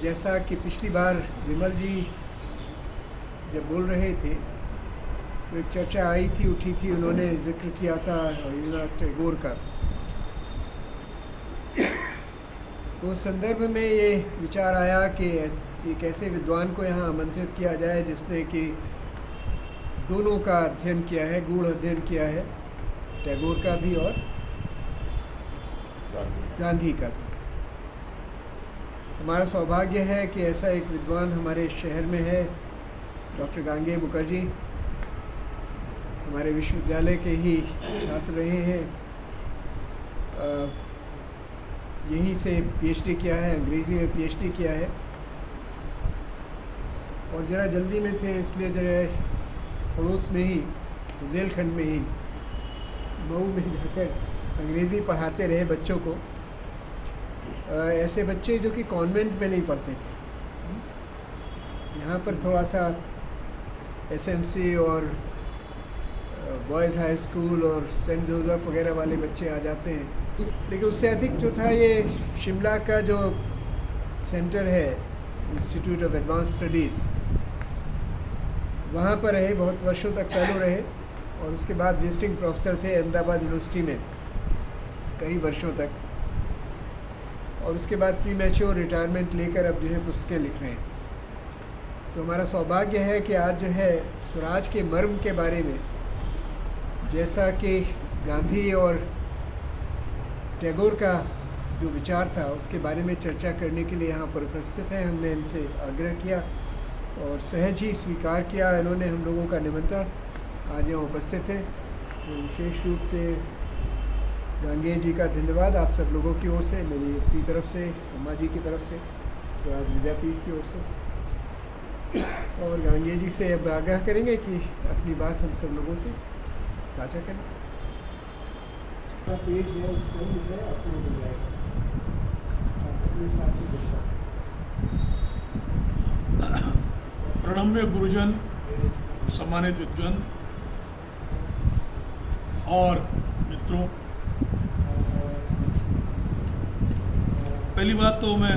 जैसा कि पिछली बार विमल जी जब बोल रहे थे तो एक चर्चा आई थी, उठी थी, उन्होंने जिक्र किया था रविंद्रनाथ टैगोर का। तो उस संदर्भ में ये विचार आया कि एक ऐसे विद्वान को यहाँ आमंत्रित किया जाए जिसने कि दोनों का अध्ययन किया है, गूढ़ अध्ययन किया है, टैगोर का भी और गांधी का। हमारा सौभाग्य है कि ऐसा एक विद्वान हमारे शहर में है। डॉक्टर गांगे मुखर्जी हमारे विश्वविद्यालय के ही छात्र रहे हैं, यहीं से पीएचडी किया है, अंग्रेज़ी में पीएचडी किया है और ज़रा जल्दी में थे इसलिए ज़रा पड़ोस में ही बुंदेलखंड में ही मऊ में जाकर अंग्रेज़ी पढ़ाते रहे बच्चों को। ऐसे बच्चे जो कि कॉन्वेंट में नहीं पढ़ते थे, यहाँ पर थोड़ा सा एसएमसी और बॉयज़ हाई स्कूल और सेंट जोसेफ वगैरह वाले बच्चे आ जाते हैं। लेकिन उससे अधिक जो था ये शिमला का जो सेंटर है, इंस्टीट्यूट ऑफ एडवांस स्टडीज़, वहाँ पर रहे, बहुत वर्षों तक फेलो रहे और उसके बाद विजिटिंग प्रोफेसर थे अहमदाबाद यूनिवर्सिटी में कई वर्षों तक, और उसके बाद प्री मैच्योर रिटायरमेंट लेकर अब जो है पुस्तकें लिख रहे हैं। तो हमारा सौभाग्य है कि आज जो है स्वराज के मर्म के बारे में, जैसा कि गांधी और टैगोर का जो विचार था उसके बारे में चर्चा करने के लिए यहाँ पर उपस्थित हैं। हमने इनसे आग्रह किया और सहज ही स्वीकार किया इन्होंने हम लोगों का निमंत्रण, आज यहाँ उपस्थित हैं। तो विशेष रूप से गांगे जी का धन्यवाद आप सब लोगों की ओर से, मेरी अपनी तरफ से, अम्मा जी की तरफ से, स्वराज विद्यापीठ की ओर से। और गांगे जी से अब आग्रह करेंगे कि अपनी बात हम सब लोगों से साझा करें। पेज है उस पर मिल जाए, आपको मिल जाएगा साथ ही। प्रणम्य गुरुजन, सम्मानित विद्वान और मित्रों, पहली बात तो मैं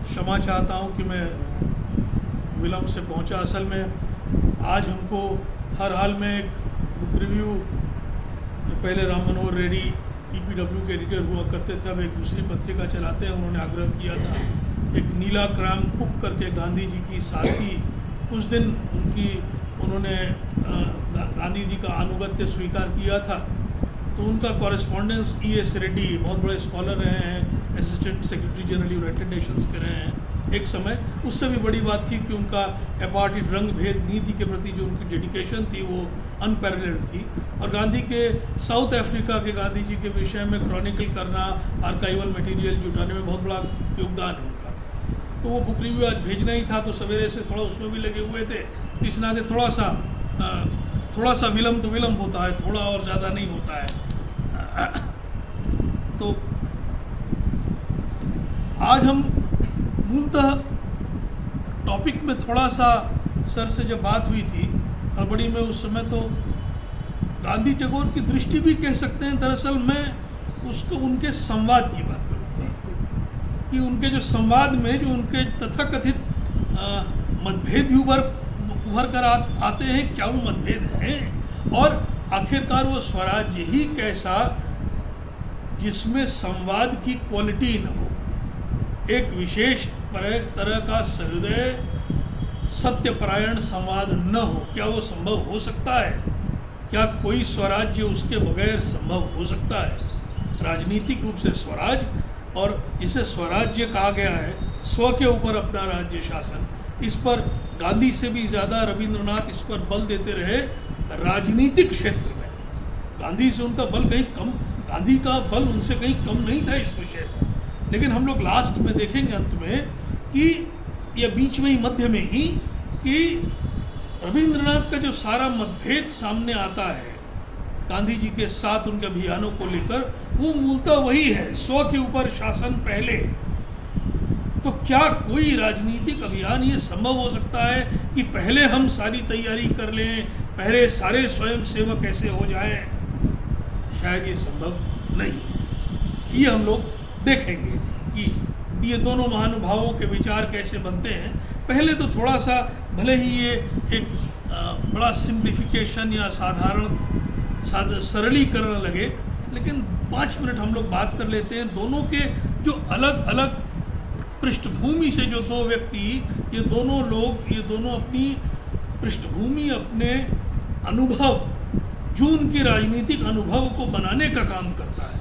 क्षमा चाहता हूं कि मैं विलम्ब से पहुंचा। असल में आज हमको हर हाल में एक बुक रिव्यू, जो पहले राम मनोहर रेड्डी पीपीडब्ल्यू के एडिटर हुआ करते थे, अब एक दूसरी पत्रिका चलाते हैं, उन्होंने आग्रह किया था एक नीला क्राम कुक करके गांधी जी की साथी, कुछ दिन उन्होंने गांधी जी का अनुगत्य स्वीकार किया था, तो उनका कॉरेस्पॉन्डेंस E.S. रेड्डी, बहुत बड़े स्कॉलर रहे हैं, assistant secretary general United Nations के रहे हैं एक समय। उससे भी बड़ी बात थी कि उनका एपार्टीड रंग भेद नीति के प्रति जो उनकी डेडिकेशन थी वो अनपैरेलल्ड थी। और गांधी के साउथ अफ्रीका के गांधी जी के विषय में क्रॉनिकल करना, आर्काइवल मटेरियल जुटाने में बहुत बड़ा योगदान है उनका। तो वो बुक रिव्यू आज भेजना ही था, तो सवेरे से थोड़ा उसमें भी लगे हुए थे, तो इस नाते थोड़ा सा विलम्ब तो विलम्ब होता है, थोड़ा और ज़्यादा नहीं होता है। तो आज हम मूलतः टॉपिक में थोड़ा सा सर से जब बात हुई थी हड़बड़ी में, उस समय तो गांधी टैगोर की दृष्टि भी कह सकते हैं। दरअसल मैं उनके संवाद की बात करूँगा कि उनके जो संवाद में जो उनके तथाकथित मतभेद भी उभर कर आते हैं, क्या वो मतभेद हैं, और आखिरकार वो स्वराज्य ही कैसा जिसमें संवाद की क्वालिटी न हो, एक विशेष तरह का सहृदय सत्यपरायण संवाद न हो, क्या वो संभव हो सकता है? क्या कोई स्वराज्य उसके बगैर संभव हो सकता है? राजनीतिक रूप से स्वराज, और इसे स्वराज्य कहा गया है, स्व के ऊपर अपना राज्य शासन। इस पर गांधी से भी ज़्यादा रविंद्रनाथ इस पर बल देते रहे राजनीतिक क्षेत्र में। गांधी से उनका बल कहीं कम, गांधी का बल उनसे कहीं कम नहीं था इस विषय पर। लेकिन हम लोग लास्ट में देखेंगे अंत में कि या बीच में ही, मध्य में ही, कि रविंद्रनाथ का जो सारा मतभेद सामने आता है गांधी जी के साथ उनके अभियानों को लेकर, वो मूलतः वही है, स्व के ऊपर शासन पहले। तो क्या कोई राजनीतिक अभियान ये संभव हो सकता है कि पहले हम सारी तैयारी कर लें, पहले सारे स्वयं सेवक ऐसे हो जाएं? शायद ये संभव नहीं। ये हम लोग देखेंगे कि ये दोनों महानुभावों के विचार कैसे बनते हैं। पहले तो थोड़ा सा भले ही ये एक बड़ा सिंप्लीफिकेशन या सरलीकरण लगे, लेकिन 5 मिनट हम लोग बात कर लेते हैं दोनों के जो अलग अलग पृष्ठभूमि से जो दो व्यक्ति, ये दोनों लोग, ये दोनों अपनी पृष्ठभूमि, अपने अनुभव, जो उनके राजनीतिक अनुभव को बनाने का काम करता है,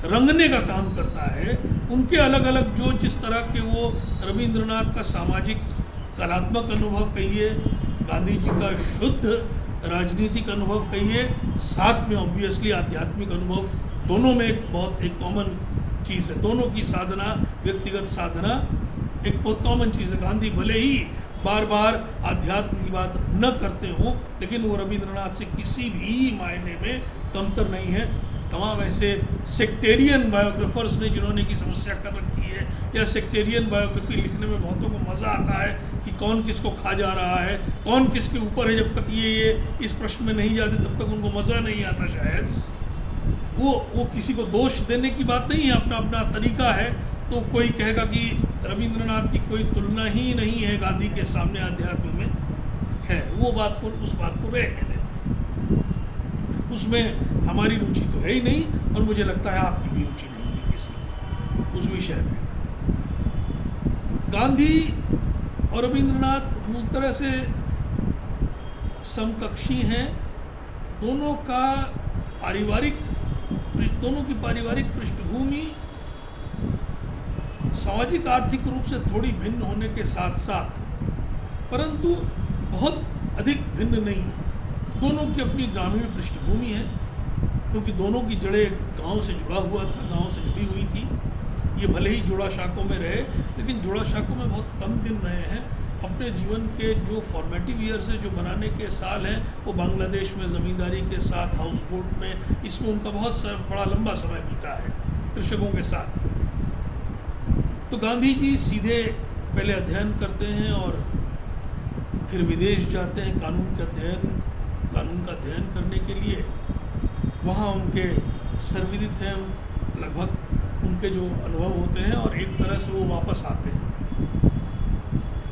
रंगने का काम करता है, उनके अलग अलग जो जिस तरह के वो रविंद्रनाथ का सामाजिक कलात्मक अनुभव कहिए, गांधी जी का शुद्ध राजनीतिक अनुभव कहिए, साथ में ऑब्वियसली आध्यात्मिक अनुभव, दोनों में एक बहुत एक कॉमन चीज़ है। दोनों की साधना, व्यक्तिगत साधना एक बहुत कॉमन चीज़ है। गांधी भले ही बार बार अध्यात्म की बात न करते हों, लेकिन वो रविंद्रनाथ से किसी भी मायने में कमतर नहीं है। तमाम ऐसे सेक्टेरियन बायोग्राफर्स ने जिन्होंने की समस्या कर रखी है, या सेक्टेरियन बायोग्राफी लिखने में बहुतों को मज़ा आता है कि कौन किसको खा जा रहा है, कौन किसके ऊपर है, जब तक ये इस प्रश्न में नहीं जाते तब तक उनको मज़ा नहीं आता शायद। वो किसी को दोष देने की बात नहीं है, अपना अपना तरीका है। तो कोई कहेगा कि रविंद्रनाथ की कोई तुलना ही नहीं है गांधी के सामने अध्यात्म में, खैर वो बात को, उस बात को रहने देते हैं, उसमें हमारी रुचि तो है ही नहीं, और मुझे लगता है आपकी भी रुचि नहीं है किसी की उस विषय में। गांधी और रविंद्रनाथ मूल तरह से समकक्षी हैं। दोनों की पारिवारिक पृष्ठभूमि सामाजिक आर्थिक रूप से थोड़ी भिन्न होने के साथ साथ, परंतु बहुत अधिक भिन्न नहीं है। दोनों की अपनी ग्रामीण पृष्ठभूमि है, क्योंकि दोनों की जड़ें गांव से जुड़ा हुआ था, गांव से जुड़ी हुई थी। ये भले ही जोड़ा शाखों में रहे, लेकिन जोड़ा शाखों में बहुत कम दिन रहे हैं। अपने जीवन के जो फॉर्मेटिव ईयर्स है, जो बनाने के साल हैं, वो बांग्लादेश में ज़मींदारी के साथ, हाउस बोट में, इसमें उनका बहुत बड़ा लंबा समय बीता है कृषकों के साथ। तो गांधी जी सीधे पहले अध्ययन करते हैं और फिर विदेश जाते हैं कानून का अध्ययन करने के लिए। वहाँ उनके सर्वविदित हैं लगभग उनके जो अनुभव होते हैं, और एक तरह से वो वापस आते हैं।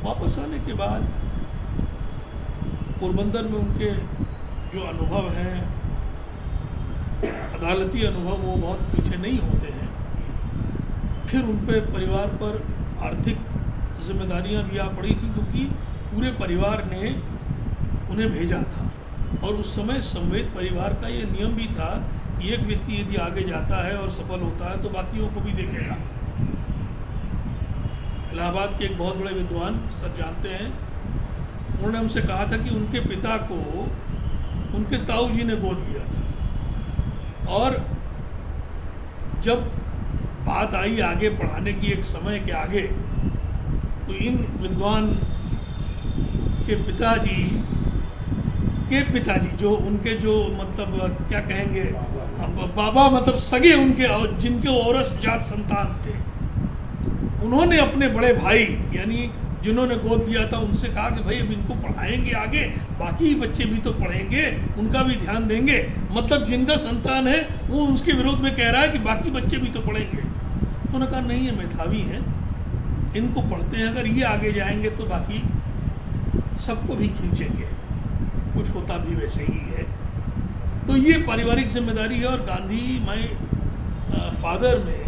वापस आने के बाद पोरबंदर में उनके जो अनुभव हैं, अदालती अनुभव, वो बहुत मीठे नहीं होते हैं। फिर उन पे परिवार पर आर्थिक जिम्मेदारियां भी आ पड़ी थी, क्योंकि पूरे परिवार ने उन्हें भेजा था, और उस समय संवेद परिवार का ये नियम भी था कि एक व्यक्ति यदि आगे जाता है और सफल होता है तो बाकियों को भी देखेगा। इलाहाबाद के एक बहुत बड़े विद्वान सर जानते हैं, उन्होंने हमसे कहा था कि उनके पिता को उनके ताऊ जी ने गोद लिया था, और जब बात आई आगे पढ़ाने की एक समय के आगे, तो इन विद्वान के पिताजी जो उनके जो मतलब क्या कहेंगे बाबा, मतलब सगे उनके, जिनके औरस जात संतान थे, उन्होंने अपने बड़े भाई यानी जिन्होंने गोद लिया था उनसे कहा कि भाई अब इनको पढ़ाएंगे आगे, बाकी बच्चे भी तो पढ़ेंगे, उनका भी ध्यान देंगे। मतलब जिनका संतान है वो उसके विरोध में कह रहा है कि बाकी बच्चे भी तो पढ़ेंगे। तो उन्होंने कहा नहीं, ये मेधावी हैं, इनको पढ़ते हैं, अगर ये आगे जाएंगे तो बाकी सबको भी खींचेंगे, कुछ होता भी वैसे ही है। तो ये पारिवारिक जिम्मेदारी है। और गांधी माय फादर में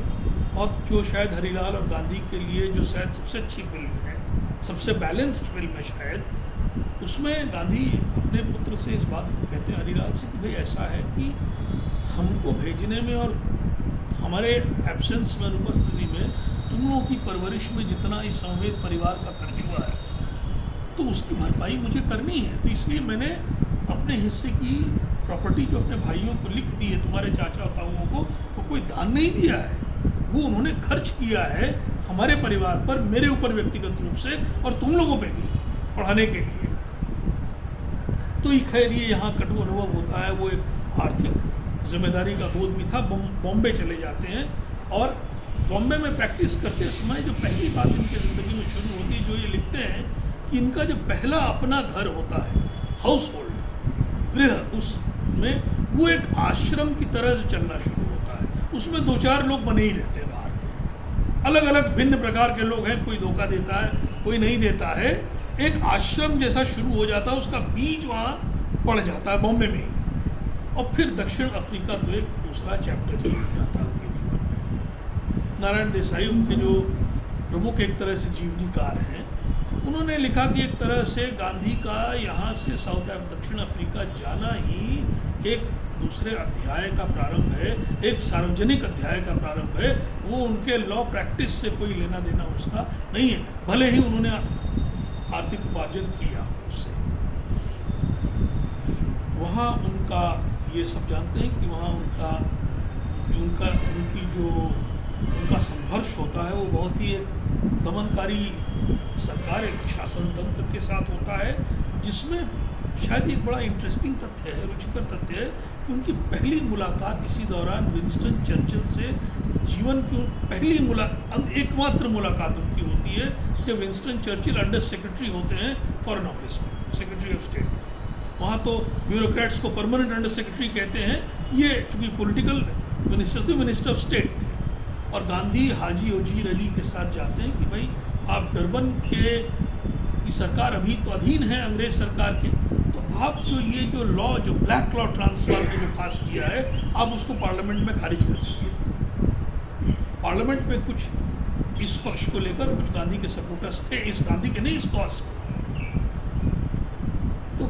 बहुत, जो शायद हरिलाल और गांधी के लिए जो शायद सबसे अच्छी फिल्म है, सबसे बैलेंस्ड फिल्म है शायद, उसमें गांधी अपने पुत्र से इस बात को कहते हैं, हरिलाल से, कि भाई ऐसा है कि हमको भेजने में और हमारे एब्सेंस में, अनुपस्थिति में, तुम लोगों की परवरिश में जितना इस संवेद परिवार का खर्च हुआ है, तो उसकी भरपाई मुझे करनी है। तो इसलिए मैंने अपने हिस्से की प्रॉपर्टी जो अपने भाइयों को लिख दी है, तुम्हारे चाचा ताऊओं को, वो कोई दान नहीं दिया है, वो उन्होंने खर्च किया है हमारे परिवार पर, मेरे ऊपर व्यक्तिगत रूप से, और तुम लोगों पे भी पढ़ाने के लिए। तो खैर ये यहाँ कटु अनुभव होता है। वो एक आर्थिक जिम्मेदारी का बोध भी था। बॉम्बे चले जाते हैं, और बॉम्बे में प्रैक्टिस करते समय जो पहली बात इनकी ज़िंदगी में शुरू होती है, जो ये लिखते हैं कि इनका जब पहला अपना घर होता है, हाउस होल्ड, गृह, उसमें वो एक आश्रम की तरह से चलना शुरू होता है। उसमें 2-4 लोग बने ही रहते हैं बाहर के, अलग अलग भिन्न प्रकार के लोग हैं, कोई धोखा देता है, कोई नहीं देता है। एक आश्रम जैसा शुरू हो जाता है, उसका बीज वहाँ पड़ जाता है बॉम्बे में ही, और फिर दक्षिण अफ्रीका तो एक दूसरा चैप्टर ही हो जाता है उनके जीवन में। नारायण देसाई उनके जो प्रमुख एक तरह से जीवनीकार हैं, उन्होंने लिखा कि एक तरह से गांधी का यहाँ से दक्षिण अफ्रीका जाना ही एक दूसरे अध्याय का प्रारंभ है, एक सार्वजनिक अध्याय का प्रारंभ है। वो उनके लॉ प्रैक्टिस से कोई लेना देना उसका नहीं है, भले ही उन्होंने आर्थिक उपार्जन किया उससे। वहाँ उनका, ये सब जानते हैं कि वहाँ उनका संघर्ष होता है, वो बहुत ही एक दमनकारी सरकार, एक शासन तंत्र के साथ होता है, जिसमें शायद एक बड़ा इंटरेस्टिंग तथ्य है, रुचिकर तथ्य है कि उनकी पहली मुलाकात इसी दौरान विंस्टन चर्चिल से, जीवन की पहली एकमात्र मुलाकात उनकी होती है जब विंस्टन चर्चिल अंडर सेक्रेटरी होते हैं फॉरेन ऑफिस में, सेक्रेटरी ऑफ स्टेट। वहाँ तो ब्यूरोक्रेट्स को परमानेंट अंडर सेक्रेटरी कहते हैं, ये चूँकि पॉलिटिकल मिनिस्टर थे, मिनिस्टर ऑफ स्टेट थे। और गांधी हाजी वजीर अली के साथ जाते हैं कि भाई आप डरबन की सरकार अभी तो अधीन है अंग्रेज सरकार के, तो आप जो लॉ जो ब्लैक लॉ ट्रांसफर ने जो पास किया है, आप उसको पार्लियामेंट में खारिज कर दीजिए। पार्लियामेंट में कुछ इस पक्ष को लेकर कुछ गांधी के सपोर्टर्स थे, इस गांधी के नहीं, इस कॉज के। तो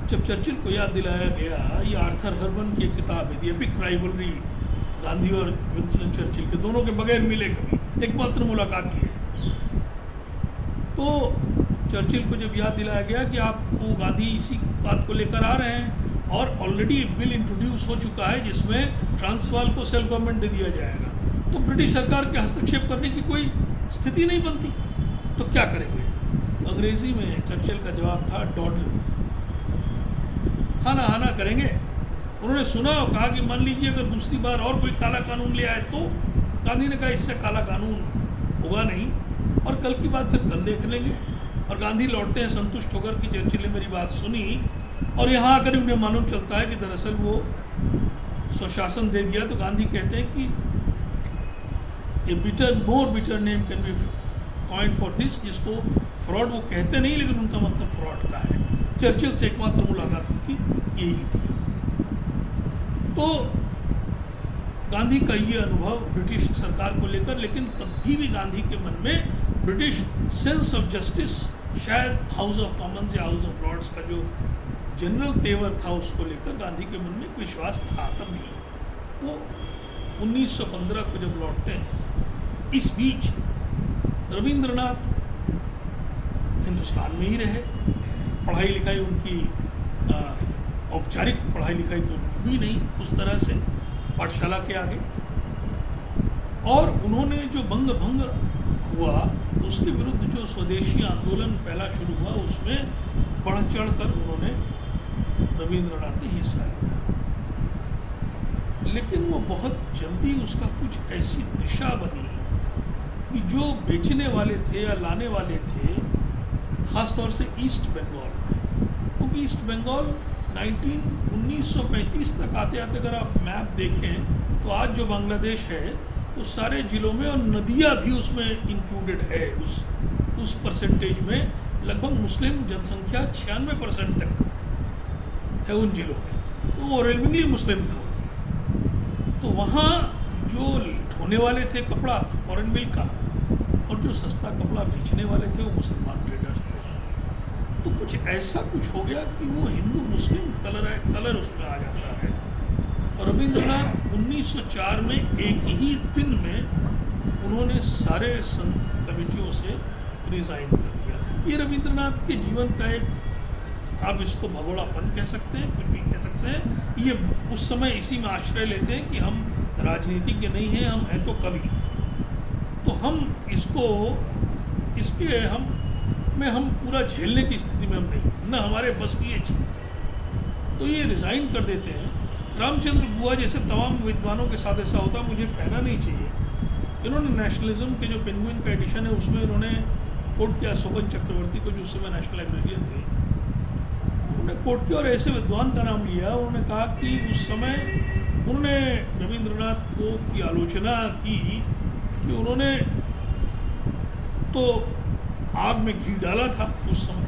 जब चर्चिल को याद दिलाया गया, ये आर्थर हर्बन की एक किताब है, द एपिक राइवलरी, गांधी और विंस्टन चर्चिल के दोनों के बगैर मिले कभी, एकमात्र मुलाकात ही है। तो चर्चिल को जब याद दिलाया गया कि आपको गांधी इसी बात को लेकर आ रहे हैं, और ऑलरेडी बिल इंट्रोड्यूस हो चुका है जिसमें ट्रांसवाल को सेल्फ गवर्नमेंट दे दिया जाएगा, तो ब्रिटिश सरकार के हस्तक्षेप करने की कोई स्थिति नहीं बनती, तो क्या करेंगे? तो अंग्रेजी में चर्चिल का जवाब था डॉडल, हाँ ना करेंगे। उन्होंने सुना और कहा कि मान लीजिए अगर दूसरी बार और कोई काला कानून ले आए तो? गांधी ने कहा इससे काला कानून होगा नहीं, और कल की बात फिर कल देख लेंगे। और गांधी लौटते हैं संतुष्ट होकर कि चर्चिल ने मेरी बात सुनी, और यहाँ आकर उन्हें मालूम चलता है कि दरअसल वो स्वशासन दे दिया। तो गांधी कहते हैं कि a more bitter name can be coined for this, जिसको फ्रॉड वो कहते नहीं, लेकिन उनका मतलब फ्रॉड का है। चर्चिल से एकमात्र मुलाकात उनकी यही थी। तो गांधी का ये अनुभव ब्रिटिश सरकार को लेकर, लेकिन तब भी गांधी के मन में ब्रिटिश सेंस ऑफ जस्टिस, शायद हाउस ऑफ कॉमन्स या हाउस ऑफ लॉर्ड्स का जो जनरल तेवर था उसको लेकर गांधी के मन में एक विश्वास था। तब भी वो 1915 को जब लौटते हैं, इस बीच रविंद्रनाथ हिंदुस्तान में ही रहे, पढ़ाई लिखाई उनकी औपचारिक पढ़ाई लिखाई तो उनकी हुई नहीं उस तरह से पाठशाला के आगे, और उन्होंने जो बंग भंग हुआ उसके विरुद्ध जो स्वदेशी आंदोलन पहला शुरू हुआ, उसमें बढ़ चढ़ कर उन्होंने रविंद्रनाथ ने हिस्सा लिया। लेकिन वो बहुत जल्दी उसका कुछ ऐसी दिशा बनी कि जो बेचने वाले थे या लाने वाले थे, ख़ासतौर से ईस्ट बंगाल में, क्योंकि ईस्ट बंगाल 1935 तक आते आते अगर आप मैप देखें तो आज जो बांग्लादेश है उस सारे ज़िलों में, और नदियाँ भी उसमें इंक्लूडेड है, उस परसेंटेज में लगभग मुस्लिम जनसंख्या 96% तक है उन ज़िलों में, तो वो ओवरवेलमिंगली मुस्लिम था। तो वहाँ जो ढोने वाले थे कपड़ा फॉरेन मिल का, और जो सस्ता कपड़ा बेचने वाले थे वो मुसलमान ट्रेडर्स थे। तो कुछ ऐसा कुछ हो गया कि वो हिंदू मुस्लिम कलर उसमें आ जाता है। और रविंद्रनाथ 1904 में एक ही दिन में उन्होंने सारे कमेटियों से रिज़ाइन कर दिया। ये रविंद्रनाथ के जीवन का एक, आप इसको भगोड़ापन कह सकते हैं, कुछ भी कह सकते हैं। ये उस समय इसी में आश्रय लेते हैं कि हम राजनीतिज्ञ नहीं हैं, हम हैं तो कवि, तो हम हम पूरा झेलने की स्थिति में हम नहीं, न हमारे बस की ये चीज़ है। तो ये रिज़ाइन कर देते हैं। रामचंद्र बुआ जैसे तमाम विद्वानों के साथ ऐसा होता, मुझे कहना नहीं चाहिए। इन्होंने नेशनलिज्म के जो पेंगुइन का एडिशन है उसमें इन्होंने कोट किया शोभन चक्रवर्ती को, जो उस समय नेशनल लाइब्रेरियन थे, उन्होंने कोट किया और ऐसे विद्वान का नाम लिया। उन्होंने कहा कि उस समय उन्होंने रविंद्रनाथ को की आलोचना की कि उन्होंने तो आग में घी डाला था उस समय।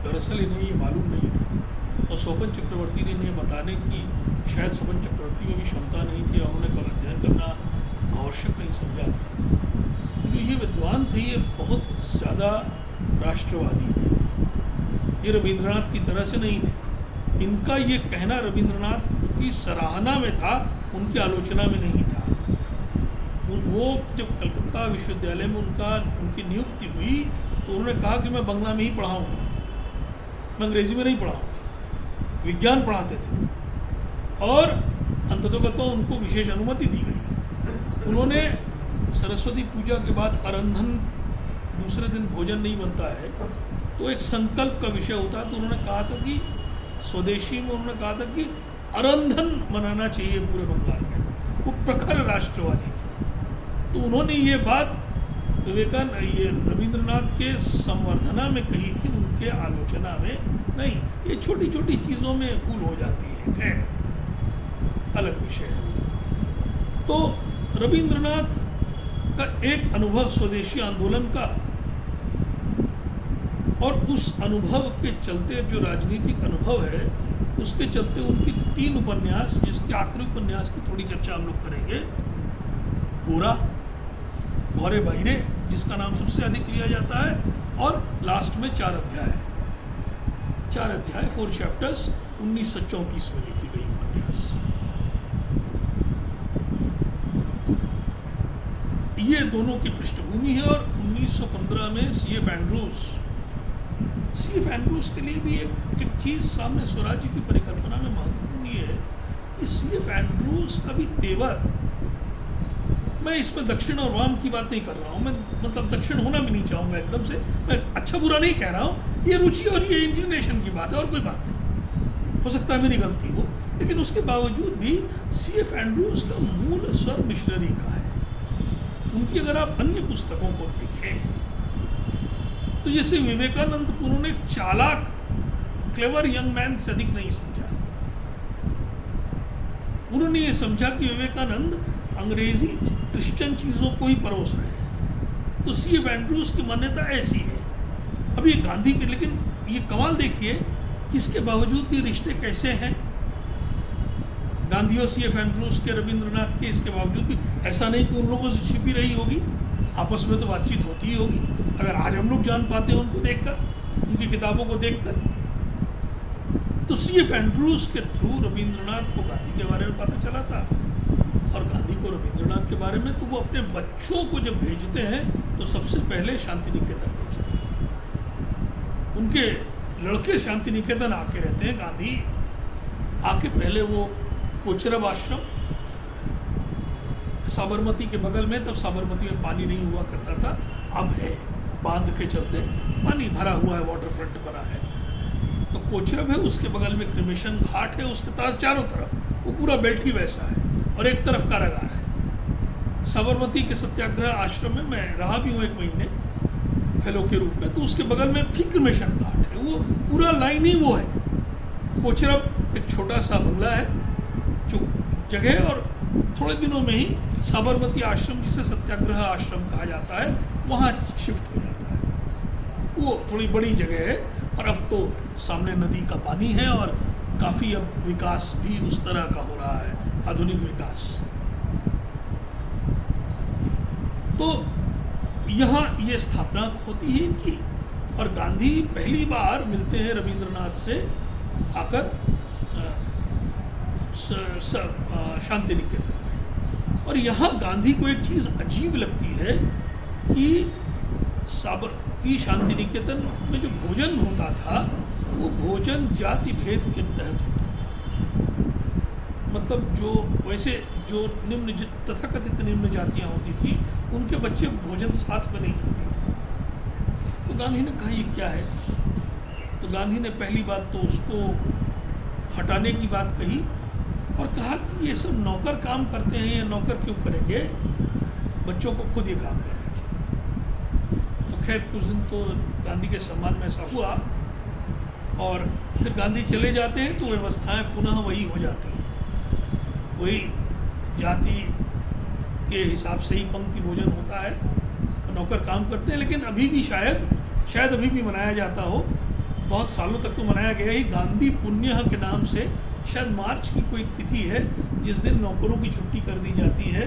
दरअसल इन्हें ये मालूम नहीं था और सोपन चक्रवर्ती ने इन्हें बताने की शायद सोपन चक्रवर्ती में भी क्षमता नहीं थी और उन्हें कल अध्ययन करना आवश्यक नहीं समझा था। क्योंकि ये विद्वान थे, ये बहुत ज़्यादा राष्ट्रवादी थे, ये रविंद्रनाथ की तरह से नहीं थे। इनका ये कहना रविंद्रनाथ की सराहना में था, उनकी आलोचना में नहीं था। वो जब कलकत्ता विश्वविद्यालय में उनकी नियुक्ति हुई तो उन्होंने कहा कि मैं बंगला में ही पढ़ाऊँगा, मैं अंग्रेजी में नहीं पढ़ाऊँगा। विज्ञान पढ़ाते थे और अंततोगत्वा उनको विशेष अनुमति दी गई। उन्होंने सरस्वती पूजा के बाद अरंधन, दूसरे दिन भोजन नहीं बनता है तो एक संकल्प का विषय होता है, तो उन्होंने कहा था कि स्वदेशी में उन्होंने कहा था कि अरंधन मनाना चाहिए पूरे बंगाल में। वो प्रखर राष्ट्रवादी थे। तो उन्होंने ये बात ये रविंद्रनाथ के संवर्धना में कही थी, उनके आलोचना में नहीं। ये छोटी छोटी चीज़ों में भूल हो जाती है, खैर अलग विषय है। तो रविंद्रनाथ का एक अनुभव स्वदेशी आंदोलन का, और उस अनुभव के चलते जो राजनीतिक अनुभव है उसके चलते उनकी 3 उपन्यास, जिसके आखिरी उपन्यास की थोड़ी चर्चा हम लोग करेंगे, गोरा, भौरे बहिरे जिसका नाम सबसे अधिक लिया जाता है, और लास्ट में 4 अध्याय 4 चैप्टर्स 1934 में लिखी गई उपन्यास। ये दोनों की पृष्ठभूमि है। और 1915 में C.F. एंड्रूज के लिए भी एक चीज़ सामने स्वराज्य की परिकल्पना में महत्वपूर्ण ये है कि C.F. एंड्रूज का भी तेवर, मैं इसमें दक्षिण और वाम की बात नहीं कर रहा हूँ, मैं मतलब दक्षिण होना भी नहीं चाहूँगा एकदम से, मैं अच्छा बुरा नहीं कह रहा हूँ, ये रुचि और ये इंक्लिनेशन की बात है और कोई बात नहीं, हो सकता है मेरी गलती हो, लेकिन उसके बावजूद भी C.F. एंड्रूज का मूल स्वर मिशनरी का है। उनकी अगर आप अन्य पुस्तकों को देखें तो जैसे विवेकानंद को उन्होंने चालाक, क्लेवर यंग मैन से अधिक नहीं समझा। उन्होंने ये समझा कि विवेकानंद अंग्रेजी क्रिश्चियन चीज़ों को ही परोस रहे हैं। तो C.F. एंड्रूज की मान्यता ऐसी है। अब ये गांधी के, लेकिन ये कमाल देखिए कि इसके बावजूद भी रिश्ते कैसे हैं गांधी और C.F. एंड्रूज के, रविंद्रनाथ के। इसके बावजूद भी ऐसा नहीं कि उन लोगों से छिपी रही होगी, आपस में तो बातचीत होती ही होगी। अगर आज हम लोग जान पाते हैं उनको देखकर, उनकी किताबों को देखकर, तो C.F. एंड्रूज के थ्रू रविंद्रनाथ को गांधी के बारे में पता चला था और गांधी को रविंद्रनाथ के बारे में। तो वो अपने बच्चों को जब भेजते हैं तो सबसे पहले शांति निकेतन भेजते हैं। उनके लड़के शांति निकेतन आके रहते हैं। गांधी आके पहले वो कोचरब आश्रम साबरमती के बगल में, तब साबरमती में पानी नहीं हुआ करता था, अब है, बांध के चलते पानी भरा हुआ है, वाटर फ्रंट बना है। तो कोचरब है, उसके बगल में क्रिमिशन घाट है, उसके चारों तरफ वो पूरा बेल्ट ही वैसा है, और एक तरफ कारागार है। साबरमती के सत्याग्रह आश्रम में मैं रहा भी हूँ 1 महीने फेलो के रूप में, तो उसके बगल में भी क्रिमिशन घाट है, वो पूरा लाइन ही वो है। कोचरब एक छोटा सा बंगला है जो जगह, और थोड़े दिनों में ही साबरमती आश्रम, जिसे सत्याग्रह आश्रम कहा जाता है, वहाँ शिफ्ट हो जाता है। वो थोड़ी बड़ी जगह है और अब तो सामने नदी का पानी है और काफ़ी अब विकास भी उस तरह का हो रहा है, आधुनिक विकास। तो यहाँ ये स्थापना होती है इनकी, और गांधी पहली बार मिलते हैं रविंद्रनाथ से आकर शांति निकेतन। और यहाँ गांधी को एक चीज़ अजीब लगती है कि शांति निकेतन में जो भोजन होता था वो भोजन जाति भेद के तहत होता था। मतलब जो वैसे जो तथाकथित निम्न जातियाँ होती थी, उनके बच्चे भोजन साथ में नहीं करते थे। तो गांधी ने कहा ये क्या है? तो गांधी ने पहली बात तो उसको हटाने की बात कही और कहा कि ये सब नौकर काम करते हैं, ये नौकर क्यों करेंगे, बच्चों को खुद ये काम करना चाहिए। तो खैर कुछ दिन तो गांधी के सम्मान में ऐसा हुआ, और फिर गांधी चले जाते हैं तो व्यवस्थाएं पुनः वही हो जाती हैं, वही जाति के हिसाब से ही पंक्ति भोजन होता है, नौकर काम करते हैं, लेकिन अभी भी शायद अभी भी मनाया जाता हो, बहुत सालों तक तो मनाया गया ही। गांधी पुण्य के नाम से शायद मार्च की कोई तिथि है जिस दिन नौकरों की छुट्टी कर दी जाती है।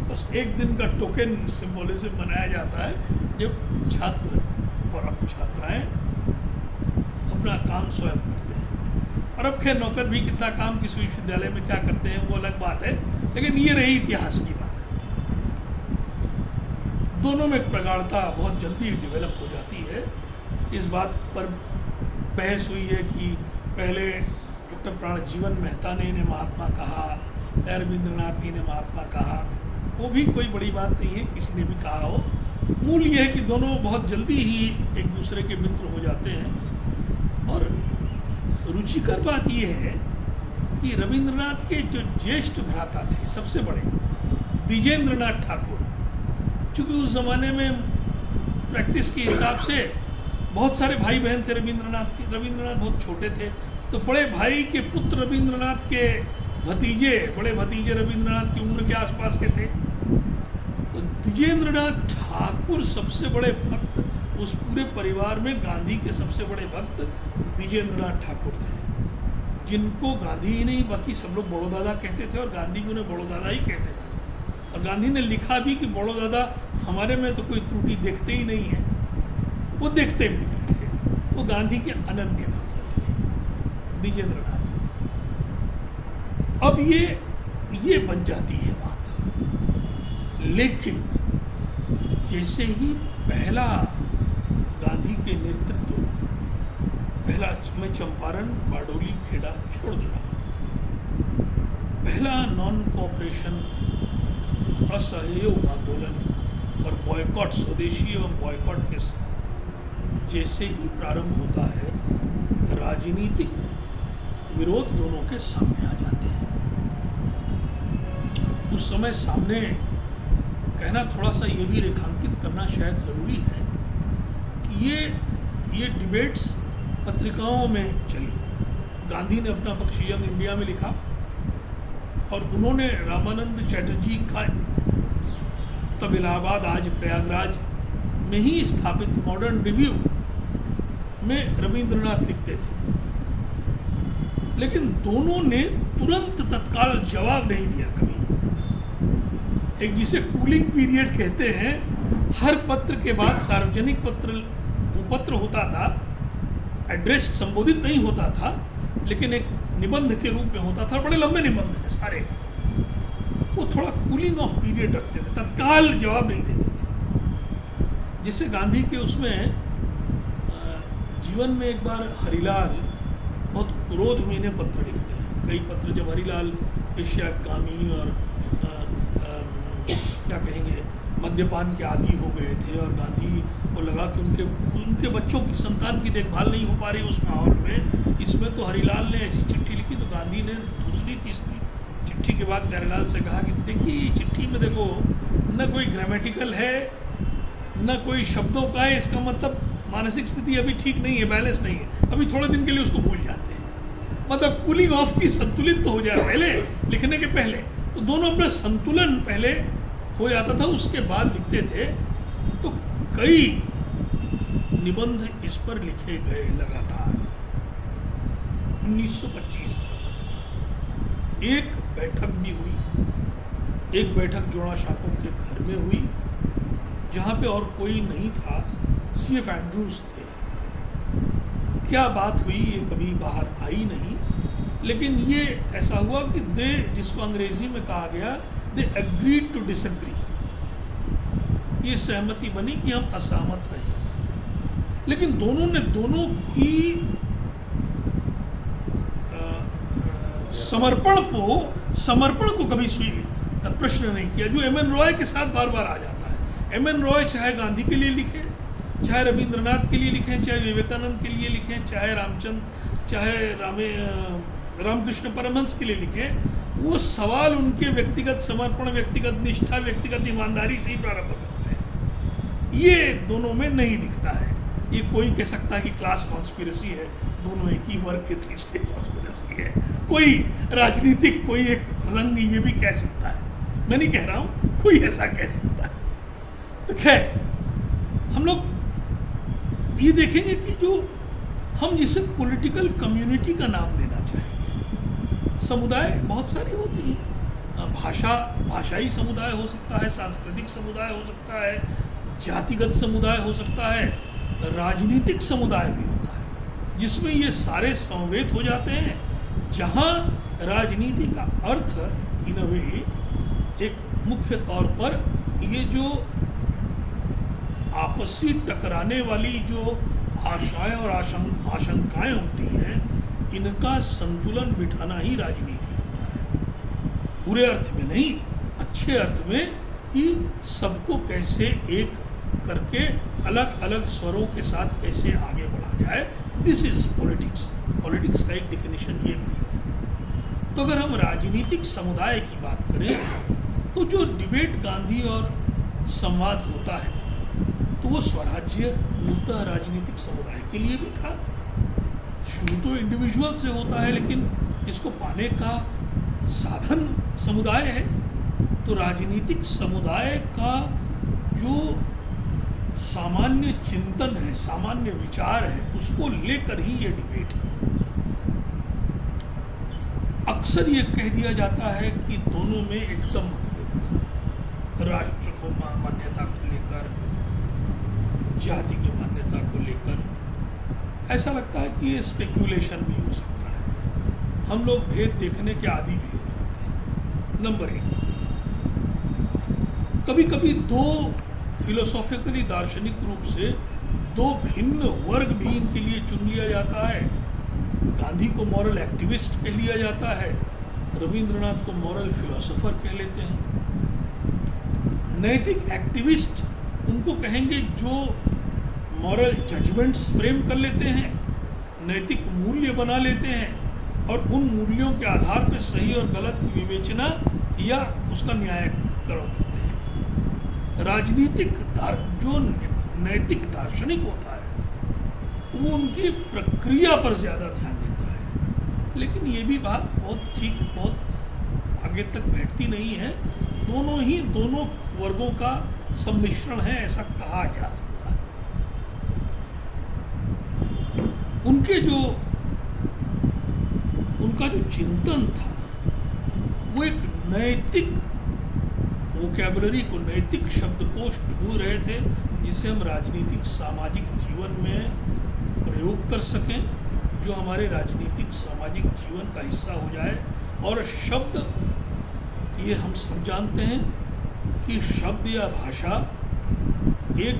बस एक दिन का टोकन सिंबोलिज्म मनाया जाता है जब छात्र और अब छात्राएं अपना काम स्वयं करते हैं। और अब खैर नौकर भी कितना काम किस विश्वविद्यालय में क्या करते हैं वो अलग बात है, लेकिन ये रही इतिहास की बात। दोनों में प्रगाढ़ता बहुत जल्दी डेवलप हो जाती है। इस बात पर बहस हुई है कि पहले डॉक्टर प्राणजीवन मेहता ने इन्हें महात्मा कहा, रविंद्रनाथ जी ने महात्मा कहा, वो भी कोई बड़ी बात नहीं है, किसी ने भी कहा हो। मूल ये है कि दोनों बहुत जल्दी ही एक दूसरे के मित्र हो जाते हैं। और रुचिकर बात यह है कि रविंद्रनाथ के जो ज्येष्ठ भ्राता थे सबसे बड़े, द्विजेंद्रनाथ ठाकुर, चूँकि उस ज़माने में प्रैक्टिस के हिसाब से बहुत सारे भाई बहन थे रविंद्रनाथ के, रविंद्रनाथ बहुत छोटे थे, तो बड़े भाई के पुत्र रविंद्रनाथ के भतीजे, बड़े भतीजे रविंद्रनाथ की उम्र के आसपास के थे। तो द्विजेंद्रनाथ ठाकुर सबसे बड़े भक्त, उस पूरे परिवार में गांधी के सबसे बड़े भक्त द्विजेंद्रनाथ ठाकुर थे, जिनको गांधी ही नहीं बाकी सब लोग बड़ो दादा कहते थे, और गांधी भी उन्हें बड़ो दादा ही कहते थे। और गांधी ने लिखा भी कि बड़ो दादा, हमारे में तो कोई त्रुटि देखते ही नहीं है। वो देखते भी नहीं थे, वो गांधी के अनन्य भक्त थे द्विजेंद्रनाथ। अब ये बन जाती है बात, लेकिन जैसे ही पहला गांधी के नेतृत्व, पहला मैं चंपारण बारडोली खेड़ा छोड़ दे रहा हूँ, पहला नॉन कोऑपरेशन असहयोग आंदोलन और बॉयकॉट, स्वदेशी एवं बॉयकॉट के साथ जैसे ही प्रारंभ होता है, राजनीतिक विरोध दोनों के सामने आ जाते हैं। उस समय सामने कहना थोड़ा सा ये भी रेखांकित करना शायद ज़रूरी है कि ये डिबेट्स पत्रिकाओं में चली। गांधी ने अपना पक्ष यंग इंडिया में लिखा, और उन्होंने रामानंद चैटर्जी का तब इलाहाबाद आज प्रयागराज में ही स्थापित मॉडर्न रिव्यू में रविंद्रनाथ लिखते थे। लेकिन दोनों ने तुरंत तत्काल जवाब नहीं दिया कभी। एक जिसे कूलिंग पीरियड कहते हैं, हर पत्र के बाद सार्वजनिक पत्र होता था, एड्रेस संबोधित नहीं होता था, लेकिन एक निबंध के रूप में होता था, बड़े लंबे निबंध हैं सारे। वो थोड़ा कूलिंग ऑफ पीरियड रखते थे, तत्काल जवाब नहीं देते थे। जिससे गांधी के उसमें जीवन में एक बार हरिलाल बहुत क्रोधहीन पत्र लिखते हैं। कई पत्र जब हरिलाल वेश्याकामी और क्या कहेंगे मद्यपान के आदी हो गए थे, और गांधी को लगा कि उनके बच्चों की संतान की देखभाल नहीं हो पा रही उस माहौल में, इसमें तो हरिलाल ने ऐसी चिट्ठी लिखी। तो गांधी ने दूसरी तीसरी चिट्ठी के बाद प्यारेलाल से कहा कि देखिए चिट्ठी में देखो न कोई ग्रामेटिकल है न कोई शब्दों का है, इसका मतलब मानसिक स्थिति अभी ठीक नहीं है, बैलेंस नहीं है, अभी थोड़े दिन के लिए उसको भूल जाते हैं। मतलब कूलिंग ऑफ की संतुलित तो हो जाए पहले, लिखने के पहले तो दोनों अपना संतुलन पहले हो जाता था, उसके बाद लिखते थे। तो कई निबंध इस पर लिखे गए लगातार 1925 तक। एक बैठक भी हुई, एक बैठक जोड़ा शाकों के घर में हुई, जहाँ पे और कोई नहीं था, CF एंड्रूज थे। क्या बात हुई ये कभी बाहर आई नहीं, लेकिन ये ऐसा हुआ कि जिसको अंग्रेजी में कहा गया, दे एग्रीड टू डिसएग्री। ये सहमति बनी कि हम असहमत रहेंगे, लेकिन दोनों की समर्पण को कभी प्रश्न नहीं किया, जो एम एन रॉय के साथ बार बार आ जाता है। एम एन रॉय चाहे गांधी के लिए लिखे, चाहे रविंद्रनाथ के लिए लिखें, चाहे विवेकानंद के लिए लिखें, चाहे रामचंद्र, चाहे रामकृष्ण परमहंस के लिए लिखें, वो सवाल उनके व्यक्तिगत समर्पण, व्यक्तिगत निष्ठा, व्यक्तिगत ईमानदारी से ही प्रारंभ करते हैं। ये दोनों में नहीं दिखता है। ये कोई कह सकता है कि क्लास कॉन्स्पिरेसी है, दोनों एक ही वर्ग के तीसरे कॉन्स्पिरेसी है, कोई राजनीतिक कोई एक रंग ये भी कह सकता है। मैं नहीं कह रहा हूँ, कोई ऐसा कह सकता है। तो खैर हम लोग ये देखेंगे कि जो हम जिसे पॉलिटिकल कम्युनिटी का नाम देना चाहेंगे, समुदाय बहुत सारी होती हैं। भाषाई समुदाय हो सकता है, सांस्कृतिक समुदाय हो सकता है, जातिगत समुदाय हो सकता है, राजनीतिक समुदाय भी होता है, जिसमें ये सारे समवेत हो जाते हैं, जहाँ राजनीति का अर्थ इन अ वे एक मुख्य तौर पर ये जो आपसी टकराने वाली जो आशाएं और आशंकाएं होती हैं, इनका संतुलन बिठाना ही राजनीति होता है। बुरे अर्थ में नहीं, अच्छे अर्थ में कि सबको कैसे एक करके अलग अलग स्वरों के साथ कैसे आगे बढ़ा जाए। This is politics. पॉलिटिक्स का एक डिफिनेशन ये भी है। तो अगर हम राजनीतिक समुदाय की बात करें तो जो डिबेट गांधी और संवाद होता है तो वो स्वराज्य मूलतः राजनीतिक समुदाय के लिए भी था। शुरू तो इंडिविजुअल से होता है, लेकिन इसको पाने का साधन समुदाय है। तो राजनीतिक समुदाय का जो सामान्य चिंतन है, सामान्य विचार है, उसको लेकर ही ये डिबेट है। अक्सर ये कह दिया जाता है कि दोनों में एकदम मतभेद था। राष्ट्र को मान्यता को लेकर, जाति की मान्यता को लेकर ऐसा लगता है कि ये स्पेक्यूलेशन भी हो सकता है। हम लोग भेद देखने के आदी भी हो जाते हैं। नंबर 1, कभी कभी दो फिलोसॉफिकली दार्शनिक रूप से दो भिन्न वर्ग भी इनके लिए चुन लिया जाता है। गांधी को मॉरल एक्टिविस्ट कह लिया जाता है, रविंद्रनाथ को मॉरल फिलोसोफर कह लेते हैं। नैतिक एक्टिविस्ट उनको कहेंगे जो मॉरल जजमेंट्स फ्रेम कर लेते हैं, नैतिक मूल्य बना लेते हैं और उन मूल्यों के आधार पर सही और गलत की विवेचना या उसका न्यायकरण करते हैं। राजनीतिक जो नैतिक दार्शनिक होता है वो उनकी प्रक्रिया पर ज़्यादा ध्यान देता है। लेकिन ये भी बात बहुत ठीक, बहुत आगे तक बैठती नहीं है। दोनों वर्गों का सम्मिश्रण है, ऐसा कहा जा सकता है। उनका जो चिंतन था वो एक नैतिक वोकैबुलरी को, नैतिक शब्दकोश ढूंढ रहे थे जिसे हम राजनीतिक सामाजिक जीवन में प्रयोग कर सकें, जो हमारे राजनीतिक सामाजिक जीवन का हिस्सा हो जाए। और शब्द, ये हम सब जानते हैं कि शब्द या भाषा एक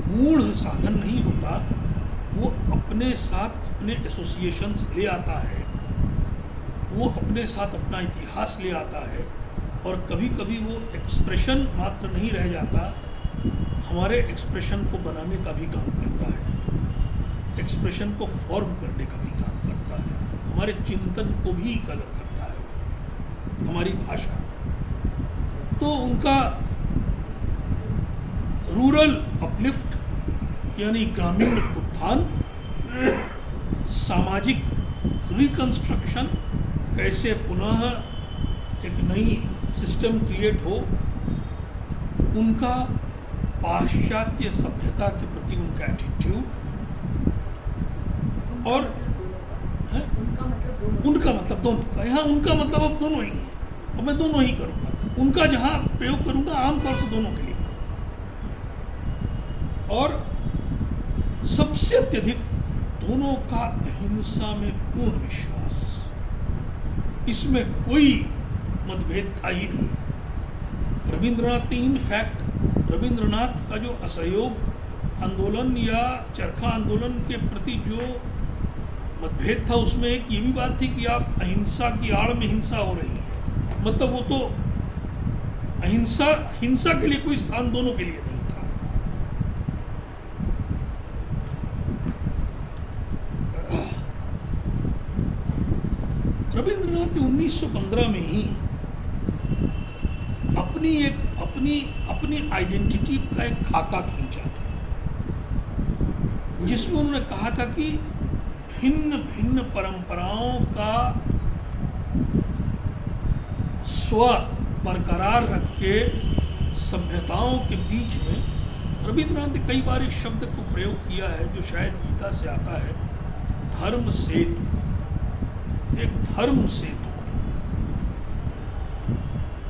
मूढ़ साधन नहीं होता, वो अपने साथ अपने एसोसिएशंस ले आता है, वो अपने साथ अपना इतिहास ले आता है और कभी कभी वो एक्सप्रेशन मात्र नहीं रह जाता, हमारे एक्सप्रेशन को बनाने का भी काम करता है, एक्सप्रेशन को फॉर्म करने का भी काम करता है, हमारे चिंतन को भी कलर करता है हमारी भाषा। तो उनका रूरल अपलिफ्ट यानी ग्रामीण उत्थान, सामाजिक रिकंस्ट्रक्शन, कैसे पुनः एक नई सिस्टम क्रिएट हो, उनका पाश्चात्य सभ्यता के प्रति उनका एटीट्यूड और उनका मतलब दोनों का, यहाँ उनका मतलब अब दोनों ही है और मैं दोनों ही करूँगा। उनका जहाँ प्रयोग करूँगा आमतौर से दोनों के लिए करूँगा। और सबसे अत्यधिक दोनों का अहिंसा में पूर्ण विश्वास, इसमें कोई मतभेद था ही नहीं। रविंद्रनाथ ने इनफैक्ट रविंद्रनाथ का जो असहयोग आंदोलन या चरखा आंदोलन के प्रति जो मतभेद था उसमें एक ये भी बात थी कि आप अहिंसा की आड़ में हिंसा हो रही है, मतलब वो तो हिंसा के लिए कोई स्थान दोनों के लिए नहीं था। रविंद्रनाथ ने 1915 में ही अपनी आइडेंटिटी का एक खाका खींचा था, जिसमें उन्होंने कहा था कि भिन्न भिन्न परंपराओं का स्व बरकरार रख के सभ्यताओं के बीच में रविंद्रनाथ ने कई बार इस शब्द को प्रयोग किया है जो शायद गीता से आता है, धर्म सेतु, एक धर्म सेतु।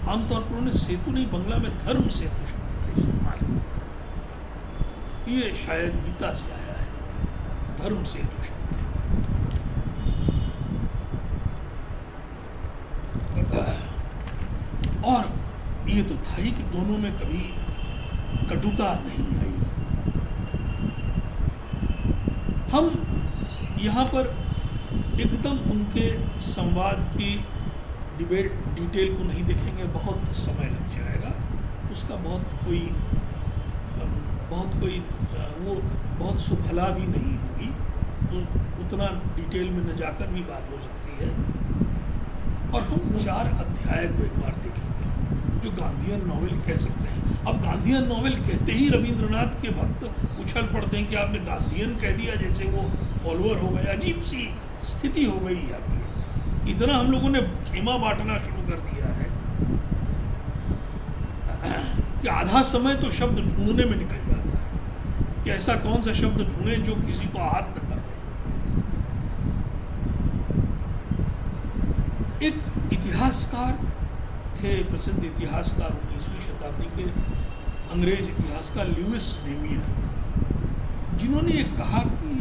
आमतौर पर उन्होंने सेतु नहीं, बंगला में धर्म सेतु शब्द का इस्तेमाल किया। ये शायद गीता से आया है, धर्म सेतु शब्द। और ये तो था ही कि दोनों में कभी कटुता नहीं आई। हम यहाँ पर एकदम उनके संवाद की डिटेल को नहीं देखेंगे, बहुत समय लग जाएगा। उसका बहुत कोई वो बहुत सुफला भी नहीं होगी, तो उतना डिटेल में न जाकर भी बात हो सकती है। और हम 4 अध्याय को एक बार देखेंगे जो गांधीयन नॉवेल कह सकते हैं। अब गांधीयन नॉवेल कहते ही रविंद्रनाथ के भक्त उछल पड़ते हैं कि आपने गांधीयन कह दिया, जैसे वो फॉलोअर हो गए। अजीब सी स्थिति हो गई है अभी, इतना हम लोगों ने खेमा बांटना शुरू कर दिया है कि आधा समय तो शब्द ढूंढने में निकल जाता है कि ऐसा कौन सा शब्द ढूंढे जो किसी को आहत न कर। एक इतिहासकार थे, प्रसिद्ध इतिहासकार 19वीं शताब्दी के अंग्रेज इतिहासकार लुईस नेमियर, जिन्होंने ये कहा कि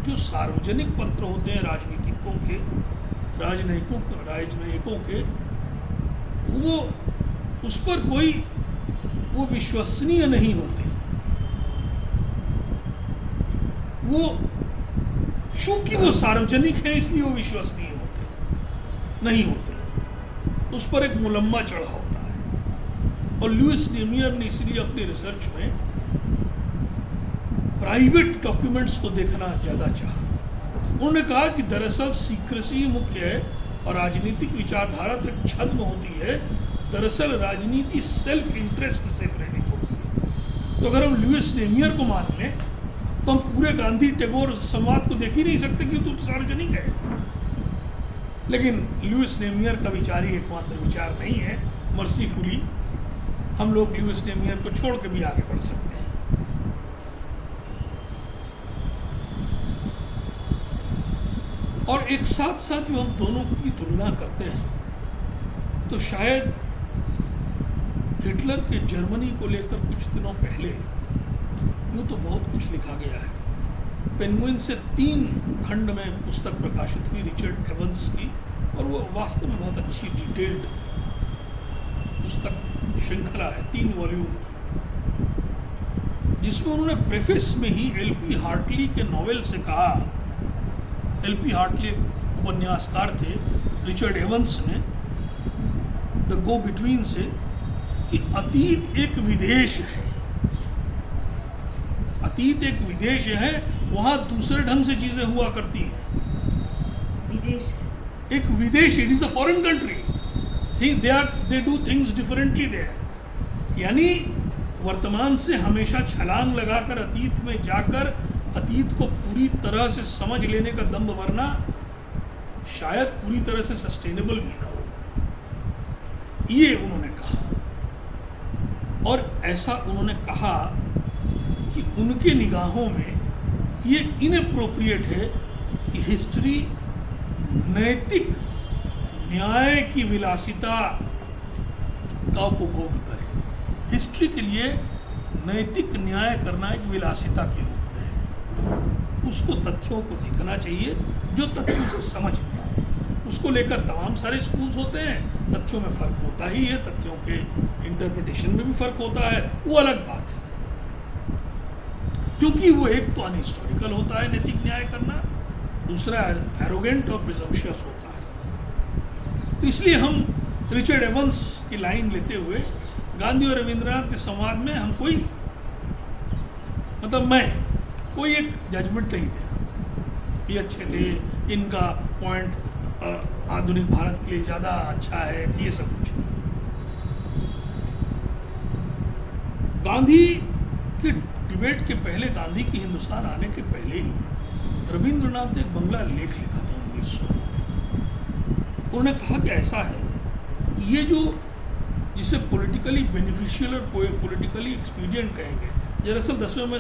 जो सार्वजनिक पत्र होते हैं राजनीतिकों के, राजनयिकों के, वो उस पर कोई वो विश्वसनीय नहीं होते। वो चूंकि वो सार्वजनिक है इसलिए वो विश्वसनीय नहीं होते, उस पर एक मुलम्मा चढ़ा होता है। और लुईस नेमियर ने इसलिए अपनी रिसर्च में प्राइवेट डॉक्यूमेंट्स को देखना ज़्यादा चाहा। उन्होंने कहा कि दरअसल सीक्रेसी मुख्य है और राजनीतिक विचारधारा तो एक छद्म होती है। दरअसल राजनीति सेल्फ इंटरेस्ट से प्रेरित होती है। तो अगर हम लुईस नेमियर को मान लें तो हम पूरे गांधी टैगोर संवाद को देख ही नहीं सकते कि तो सार्वजनिक है। लेकिन लुईस नेमियर का विचार ही एकमात्र विचार नहीं है। मर्सीफुली हम लोग लुईस नेमियर को छोड़ के भी आगे बढ़ सकते हैं। और एक साथ साथ जो हम दोनों की तुलना करते हैं तो शायद हिटलर के जर्मनी को लेकर कुछ दिनों पहले यूँ तो बहुत कुछ लिखा गया है। पेंगुइन से 3 खंड में पुस्तक प्रकाशित हुई रिचर्ड एवंस की, और वो वास्तव में बहुत अच्छी डिटेल्ड पुस्तक श्रृंखला है, 3 वॉल्यूम की, जिसमें उन्होंने प्रेफेस में ही एल.पी. हार्टली के नॉवेल से कहा। एल.पी. हार्टली उपन्यासकार थे, रिचर्ड एवंस ने द गो बिटवीन से, कि अतीत एक विदेश है। अतीत एक विदेश है, वहाँ दूसरे ढंग से चीजें हुआ करती हैं। विदेश एक विदेश, it is a foreign country, they do things differently there. यानी वर्तमान से हमेशा छलांग लगाकर अतीत में जाकर अतीत को पूरी तरह से समझ लेने का दम्भ वरना शायद पूरी तरह से सस्टेनेबल भी ना हो, ये उन्होंने कहा। और ऐसा उन्होंने कहा कि उनके निगाहों में ये इनअप्रोप्रिएट है कि हिस्ट्री नैतिक न्याय की विलासिता का उपभोग करे। हिस्ट्री के लिए नैतिक न्याय करना एक विलासिता के रूप में है। उसको तथ्यों को देखना चाहिए जो तथ्यों से समझ में आए। उसको लेकर तमाम सारे स्कूल्स होते हैं, तथ्यों में फ़र्क होता ही है, तथ्यों के इंटरप्रिटेशन में भी फ़र्क होता है, वो अलग बात है। क्योंकि वो एक तो अनहिस्टोरिकल होता है नैतिक न्याय करना, दूसरा एरोगेंट और प्रिजम्पशियस होता है। तो इसलिए हम रिचर्ड एवंस की लाइन लेते हुए गांधी और रविंद्रनाथ के संवाद में हम कोई मैं कोई एक जजमेंट नहीं दे रहा, ये अच्छे थे, इनका पॉइंट आधुनिक भारत के लिए ज़्यादा अच्छा है, ये सब कुछ नहीं। गांधी के डिबेट के पहले, गांधी की हिंदुस्तान आने के पहले ही रविंद्रनाथ ने एक बंगला लेख लिखा था 1900 में। उन्होंने कहा कि ऐसा है कि ये जो जिसे पॉलिटिकली बेनिफिशियल और पॉलिटिकली एक्सपीडियंट कहेंगे, दरअसल 10वें में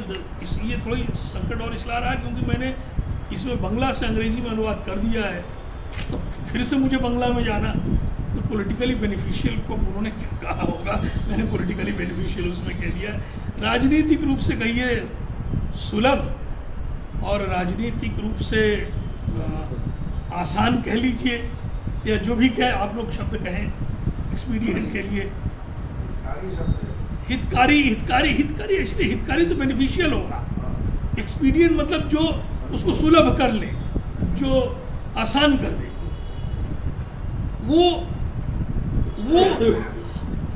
ये थोड़ी संकट और इसलिए आ रहा है क्योंकि मैंने इसमें बंगला से अंग्रेजी में अनुवाद कर दिया है, तो फिर से मुझे बंगला में जाना, तो पॉलिटिकली बेनिफिशियल को उन्होंने क्या कहा होगा, मैंने पॉलिटिकली बेनिफिशियल उसमें कह दिया है। राजनीतिक रूप से कहिए सुलभ और राजनीतिक रूप से आसान कह लीजिए, या जो भी कहे आप लोग शब्द कहें एक्सपीडिएंट के लिए। हितकारी हितकारी हितकारी एक्चुअली हितकारी तो बेनिफिशियल होगा, एक्सपीडिएंट मतलब जो उसको सुलभ कर ले, जो आसान कर दे, वो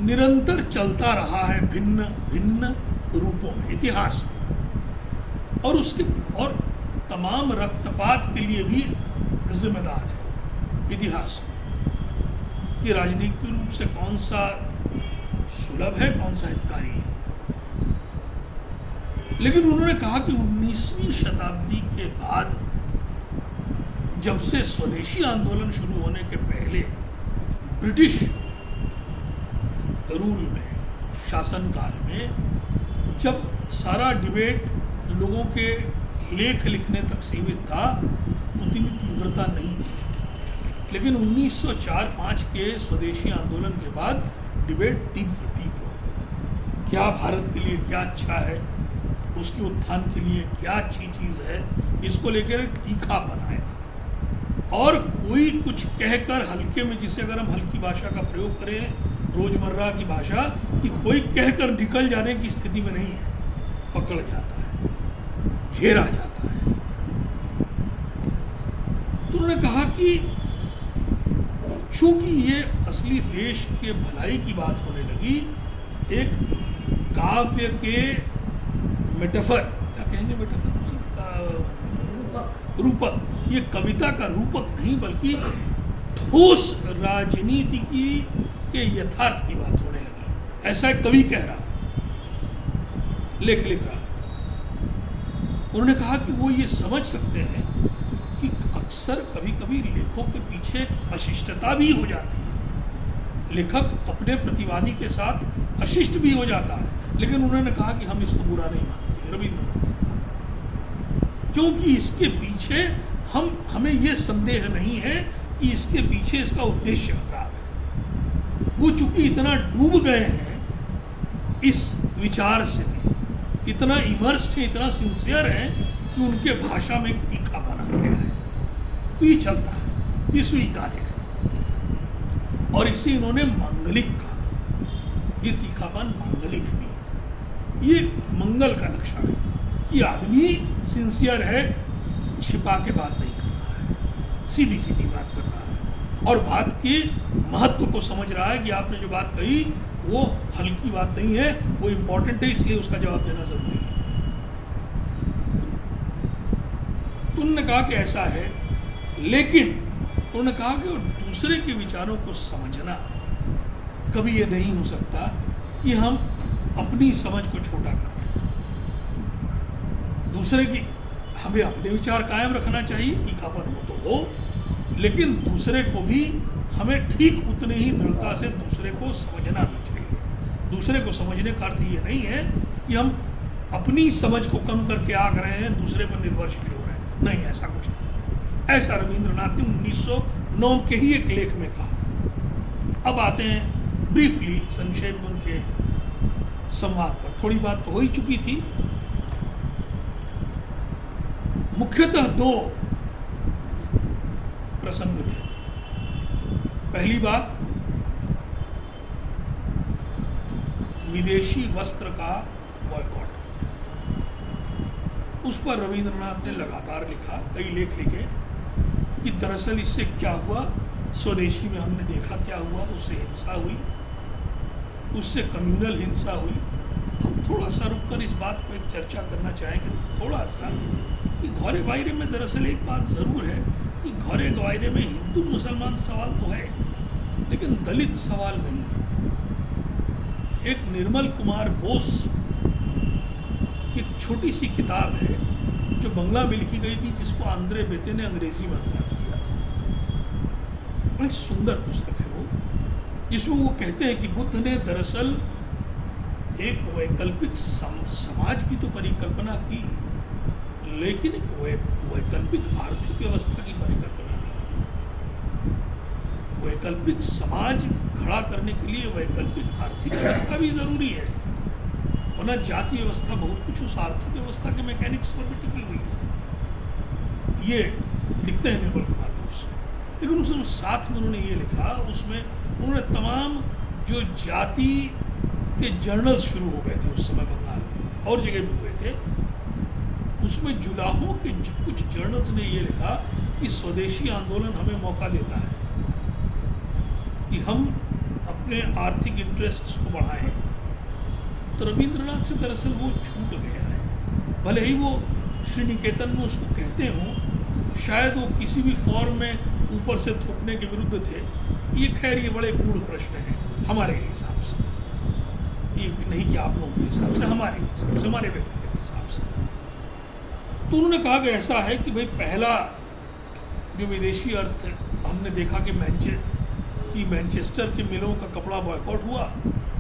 निरंतर चलता रहा है भिन्न भिन्न रूपों में इतिहास में, और तमाम रक्तपात के लिए भी जिम्मेदार है इतिहास में कि राजनीतिक रूप से कौन सा सुलभ है, कौन सा हितकारी है। लेकिन उन्होंने कहा कि 19वीं शताब्दी के बाद, जब से स्वदेशी आंदोलन शुरू होने के पहले ब्रिटिश रूल में, शासनकाल में, जब सारा डिबेट लोगों के लेख लिखने तक सीमित था, उतनी तीव्रता नहीं थी। लेकिन 1904-05 के स्वदेशी आंदोलन के बाद डिबेट तीव्र हो गई। क्या भारत के लिए क्या अच्छा है, उसके उत्थान के लिए क्या अच्छी चीज़ है, इसको लेकर एक तीखापन आया। और कोई कुछ कहकर हल्के में, जिसे अगर हम हल्की भाषा का प्रयोग करें, रोजमर्रा की भाषा, कि कोई कहकर निकल जाने की स्थिति में नहीं है, पकड़ जाता है, घेरा जाता है। तो उन्होंने कहा कि चूंकि ये असली देश के भलाई की बात होने लगी, एक काव्य के मेटाफर, क्या कहेंगे मेटाफर, रूपक, ये कविता का रूपक नहीं बल्कि ठोस राजनीतिकी के यथार्थ की बात होने लगी। ऐसा एक कवि कह रहा, लेख लिख रहा। उन्होंने कहा कि वो ये समझ सकते हैं कि अक्सर कभी कभी लेखों के पीछे एक अशिष्टता भी हो जाती है, लेखक अपने प्रतिवादी के साथ अशिष्ट भी हो जाता है। लेकिन उन्होंने कहा कि हम इसको बुरा नहीं मानते, रविन्द्रनाथ, क्योंकि इसके पीछे हमें ये संदेह नहीं है कि इसके पीछे इसका उद्देश्य खराब है। वो चूंकि इतना डूब गए हैं इस विचार से, इतना इमर्स्ड है, इतना सिंसियर है कि उनके भाषा में एक तीखा बना गया है। तो ये चलता है, ये स्वीकार्य है। और इसे इन्होंने मांगलिक कहा। ये तीखापन मांगलिक भी है, ये मंगल का लक्षण है कि आदमी सिंसियर है, छिपा के बात नहीं कर रहा है, सीधी सीधी बात कर रहा है, और बात के महत्व को समझ रहा है कि आपने जो बात कही वो हल्की बात नहीं है, वो इम्पोर्टेंट है, इसलिए उसका जवाब देना जरूरी है। तो उन्होंने कहा कि ऐसा है, लेकिन उन्होंने कहा कि दूसरे के विचारों को समझना कभी ये नहीं हो सकता कि हम अपनी समझ को छोटा कर रहे हैं। दूसरे की, हमें अपने विचार कायम रखना चाहिए, तीखापन हो तो हो, लेकिन दूसरे को भी हमें ठीक उतने ही दृढ़ता से दूसरे को समझना भी चाहिए। दूसरे को समझने का अर्थ ये नहीं है कि हम अपनी समझ को कम करके आंक रहे हैं, दूसरे पर निर्भरशील हो रहे हैं, नहीं, ऐसा कुछ नहीं। ऐसा रविंद्रनाथ ने 1909 के ही एक लेख में कहा। अब आते हैं ब्रीफली, संक्षेप में उनके संवाद पर। थोड़ी बात तो हो ही चुकी थी। मुख्यतः दो प्रसंग थे। पहली बात, विदेशी वस्त्र का बॉयकॉट। उस पर रविंद्रनाथ ने लगातार लिखा, कई लेख लिखे कि दरअसल इससे क्या हुआ, स्वदेशी में हमने देखा क्या हुआ, उससे हिंसा हुई, उससे कम्युनल हिंसा हुई। हम थोड़ा सा रुककर इस बात को एक चर्चा करना चाहेंगे, थोड़ा सा, कि घरे बायरे में दरअसल एक बात ज़रूर है कि घरे बायरे में हिंदू मुसलमान सवाल तो है, लेकिन दलित सवाल नहीं है। एक निर्मल कुमार बोस की एक छोटी सी किताब है जो बंगला में लिखी गई थी, जिसको आंद्रे बेते ने अंग्रेजी में अनुवाद किया था। बड़ी सुंदर पुस्तक है वो, जिसमें वो कहते हैं कि बुद्ध ने दरअसल एक वैकल्पिक समाज की तो परिकल्पना की, लेकिन एक वैकल्पिक आर्थिक व्यवस्था की परिकल्पना नहीं। वैकल्पिक समाज खड़ा करने के लिए वैकल्पिक आर्थिक व्यवस्था भी जरूरी है, वरना जाति व्यवस्था बहुत कुछ उस आर्थिक व्यवस्था के मैकेनिक्स पर भी टिकी हुई है। ये लिखते हैं निर्मल कुमार बोस। लेकिन उसमें साथ में उन्होंने ये लिखा, उसमें उन्होंने तमाम जो जाति के जर्नल्स शुरू हो गए थे उस समय बंगाल में और जगह भी हुए थे, उसमें जुलाहों के कुछ जर्नल्स ने ये लिखा कि स्वदेशी आंदोलन हमें मौका देता है कि हम अपने आर्थिक इंटरेस्ट्स को बढ़ाएं। तो रविंद्रनाथ से दरअसल वो छूट गया है, भले ही वो श्रीनिकेतन में उसको कहते हों, शायद वो किसी भी फॉर्म में ऊपर से थोपने के विरुद्ध थे। ये खैर ये बड़े गूढ़ प्रश्न हैं हमारे हिसाब से, ये नहीं कि आप लोगों के हिसाब से, हमारे हिसाब से, हमारे व्यक्तिगत हिसाब से। तो उन्होंने कहा कि ऐसा है कि भाई पहला जो विदेशी अर्थ हमने देखा कि मैनचेस्टर के मिलों का कपड़ा बॉयकॉट हुआ,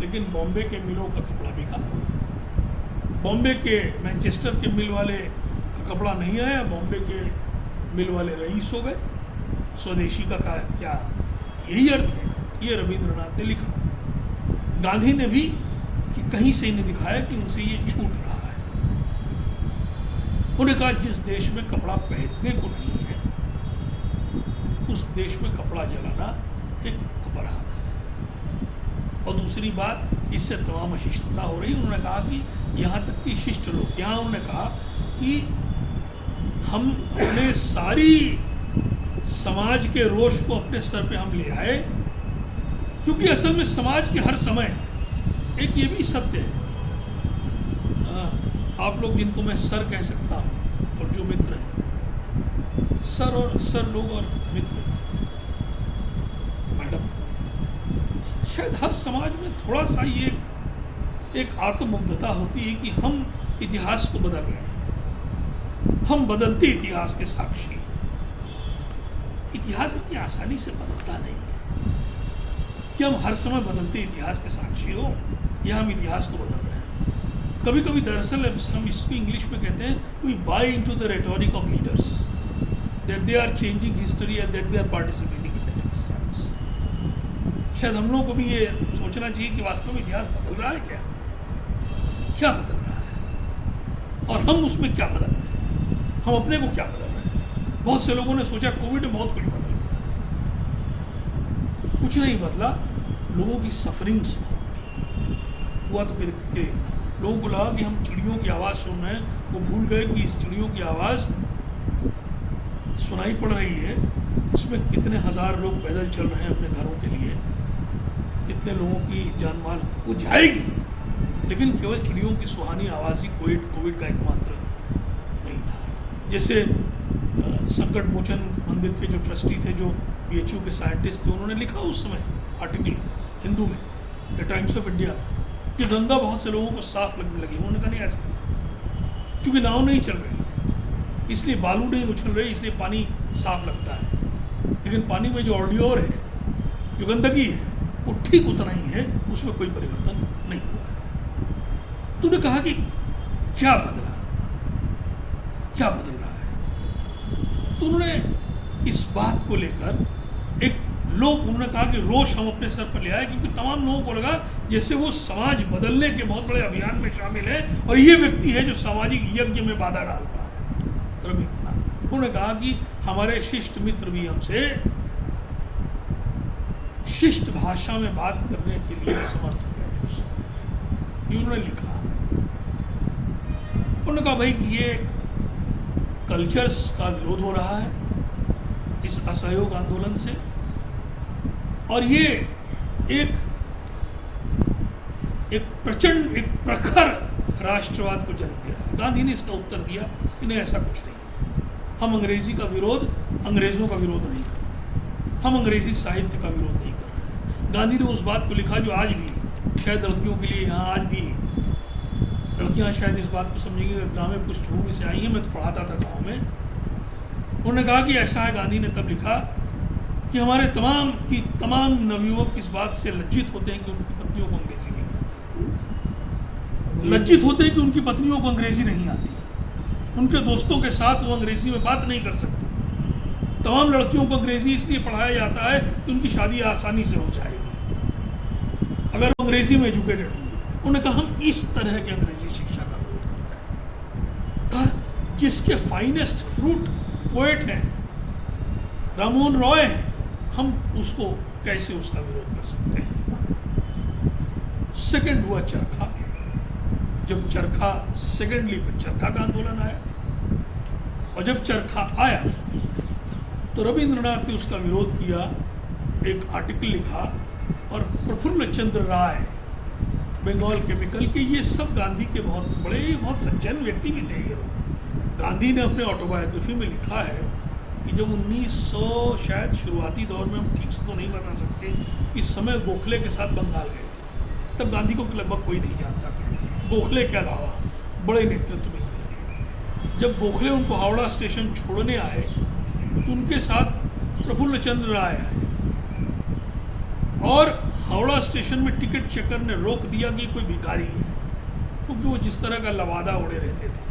लेकिन बॉम्बे के मिलों का कपड़ा बिका। बॉम्बे के मैनचेस्टर के मिल वाले का कपड़ा नहीं आया, बॉम्बे के मिल वाले रईस हो गए। स्वदेशी का क्या यही अर्थ है? ये रविंद्रनाथ ने लिखा। गांधी ने भी कि कहीं से नहीं दिखाया कि उनसे ये छूट रहा है। उन्होंने कहा जिस देश में कपड़ा पहनने को नहीं है उस देश में कपड़ा जलाना एक अपराध है। और दूसरी बात, इससे तमाम अशिष्टता हो रही। उन्होंने कहा कि यहाँ तक कि शिष्ट लोग, यहाँ उन्होंने कहा कि हम अपने सारी समाज के रोष को अपने सर पे हम ले आए, क्योंकि असल में समाज के हर समय एक ये भी सत्य है, आप लोग जिनको मैं सर कह सकता हूँ और जो मित्र हैं, सर लोग और मित्र मैडम, शायद हर समाज में थोड़ा सा ये एक आत्ममुग्धता होती है कि हम इतिहास को बदल रहे हैं, हम बदलते इतिहास के साक्षी हैं। इतिहास इतनी आसानी से बदलता नहीं है कि हम हर समय बदलते इतिहास के साक्षी हो, या हम इतिहास को बदल रहे हैं। कभी कभी दरअसल हम इसको इंग्लिश में कहते हैं, we buy into the rhetoric of leaders that they are changing history and that we are participating in that exercise. शायद हम लोगों को भी ये सोचना चाहिए कि वास्तव में इतिहास बदल रहा है क्या बदल रहा है, और हम उसमें क्या बदल रहे हैं, हम अपने को क्या बदल रहे हैं। बहुत से लोगों ने सोचा कोविड में बहुत कुछ बदल गया, कुछ नहीं बदला। लोगों की सफरिंग्स बहुत बड़ी हुआ। तो लोगों को लगा कि हम चिड़ियों की आवाज़ सुन रहे हैं, वो भूल गए कि इस चिड़ियों की आवाज़ सुनाई पड़ रही है, इसमें कितने हज़ार लोग पैदल चल रहे हैं अपने घरों के लिए, कितने लोगों की जान माल वो जाएगी, लेकिन केवल चिड़ियों की सुहानी आवाज़ ही कोविड का एकमात्र नहीं था। जैसे संकट मोचन मंदिर के जो ट्रस्टी थे, जो BHU के साइंटिस्ट थे, उन्होंने लिखा उस समय आर्टिकल हिंदू में या टाइम्स ऑफ इंडिया में कि गंगा बहुत से लोगों को साफ लगने लगी। उन्होंने कहा नहीं ऐसा, क्योंकि नाव नहीं चल रही, इसलिए बालू नहीं उछल रही, इसलिए पानी साफ लगता है, लेकिन पानी में जो ऑर्डियोर है, जो गंदगी है, वो ठीक उतना ही है, उसमें कोई परिवर्तन नहीं हुआ है। तूने कहा कि क्या बदल रहा है? तो उन्होंने इस बात को लेकर उन्होंने कहा कि रोष हम अपने सर पर ले आए, क्योंकि तमाम लोगों को लगा जैसे वो समाज बदलने के बहुत बड़े अभियान में शामिल है और ये व्यक्ति है जो सामाजिक यज्ञ में बाधा डाल रहा है। रविंद्रनाथ उन्होंने कहा कि हमारे शिष्ट मित्र भी हमसे शिष्ट भाषा में बात करने के लिए असमर्थ हो गए थे। ये उन्होंने लिखा। उन्होंने कहा भाई ये कल्चर्स का विरोध हो रहा है इस असहयोग आंदोलन से, और ये एक प्रचंड, एक प्रखर राष्ट्रवाद को जन्म दे रहा है। गांधी ने इसका उत्तर दिया कि नहीं, ऐसा कुछ नहीं, हम अंग्रेजी का विरोध, अंग्रेजों का विरोध नहीं कर रहे, हम अंग्रेजी साहित्य का विरोध नहीं कर रहे। गांधी ने उस बात को लिखा जो आज भी शायद लड़कियों के लिए, यहाँ आज भी लड़कियाँ शायद इस बात को समझेंगी, ग्रामीण पृष्ठभूमि से आई हैं, मैं तो पढ़ाता था गाँव में। उन्होंने कहा कि ऐसा है, गांधी ने तब लिखा कि हमारे तमाम नवयुवक इस बात से लज्जित होते हैं कि उनकी पत्नियों को अंग्रेजी नहीं आती। लज्जित होते हैं कि उनकी पत्नियों को अंग्रेजी नहीं आती, उनके दोस्तों के साथ वो अंग्रेजी में बात नहीं कर सकते। तमाम लड़कियों को अंग्रेजी इसलिए पढ़ाया जाता है कि उनकी शादी आसानी से हो जाएगी अगर वो अंग्रेजी में एजुकेटेड होंगे। उन्होंने कहा हम इस तरह की अंग्रेजी शिक्षा का विरोध कर रहे हैं। कहा जिसके फाइनेस्ट फ्रूट पोएट हैं, राममोहन रॉय हैं, हम उसको कैसे उसका विरोध कर सकते हैं। सेकंड हुआ चरखा। जब चरखा सेकेंडली चरखा का आंदोलन आया, और जब चरखा आया तो रविंद्रनाथ ने उसका विरोध किया, एक आर्टिकल लिखा, और प्रफुल्ल चंद्र राय बंगाल केमिकल के, ये सब गांधी के बहुत बड़े, बहुत सज्जन व्यक्ति भी थे ये लोग। गांधी ने अपने ऑटोबायोग्राफी में लिखा है कि जब 1900 शायद शुरुआती दौर में, हम ठीक से तो नहीं बता सकते, इस समय गोखले के साथ बंगाल गए थे, तब गांधी को लगभग कोई नहीं जानता था, गोखले के अलावा बड़े नेतृत्व में मिले। जब गोखले उनको हावड़ा स्टेशन छोड़ने आए तो उनके साथ प्रफुल्ल चंद्र राय आए, और हावड़ा स्टेशन में टिकट चेकर ने रोक दिया कि कोई भिखारी है, क्योंकि वो जिस तरह का लवादा उड़े रहते थे।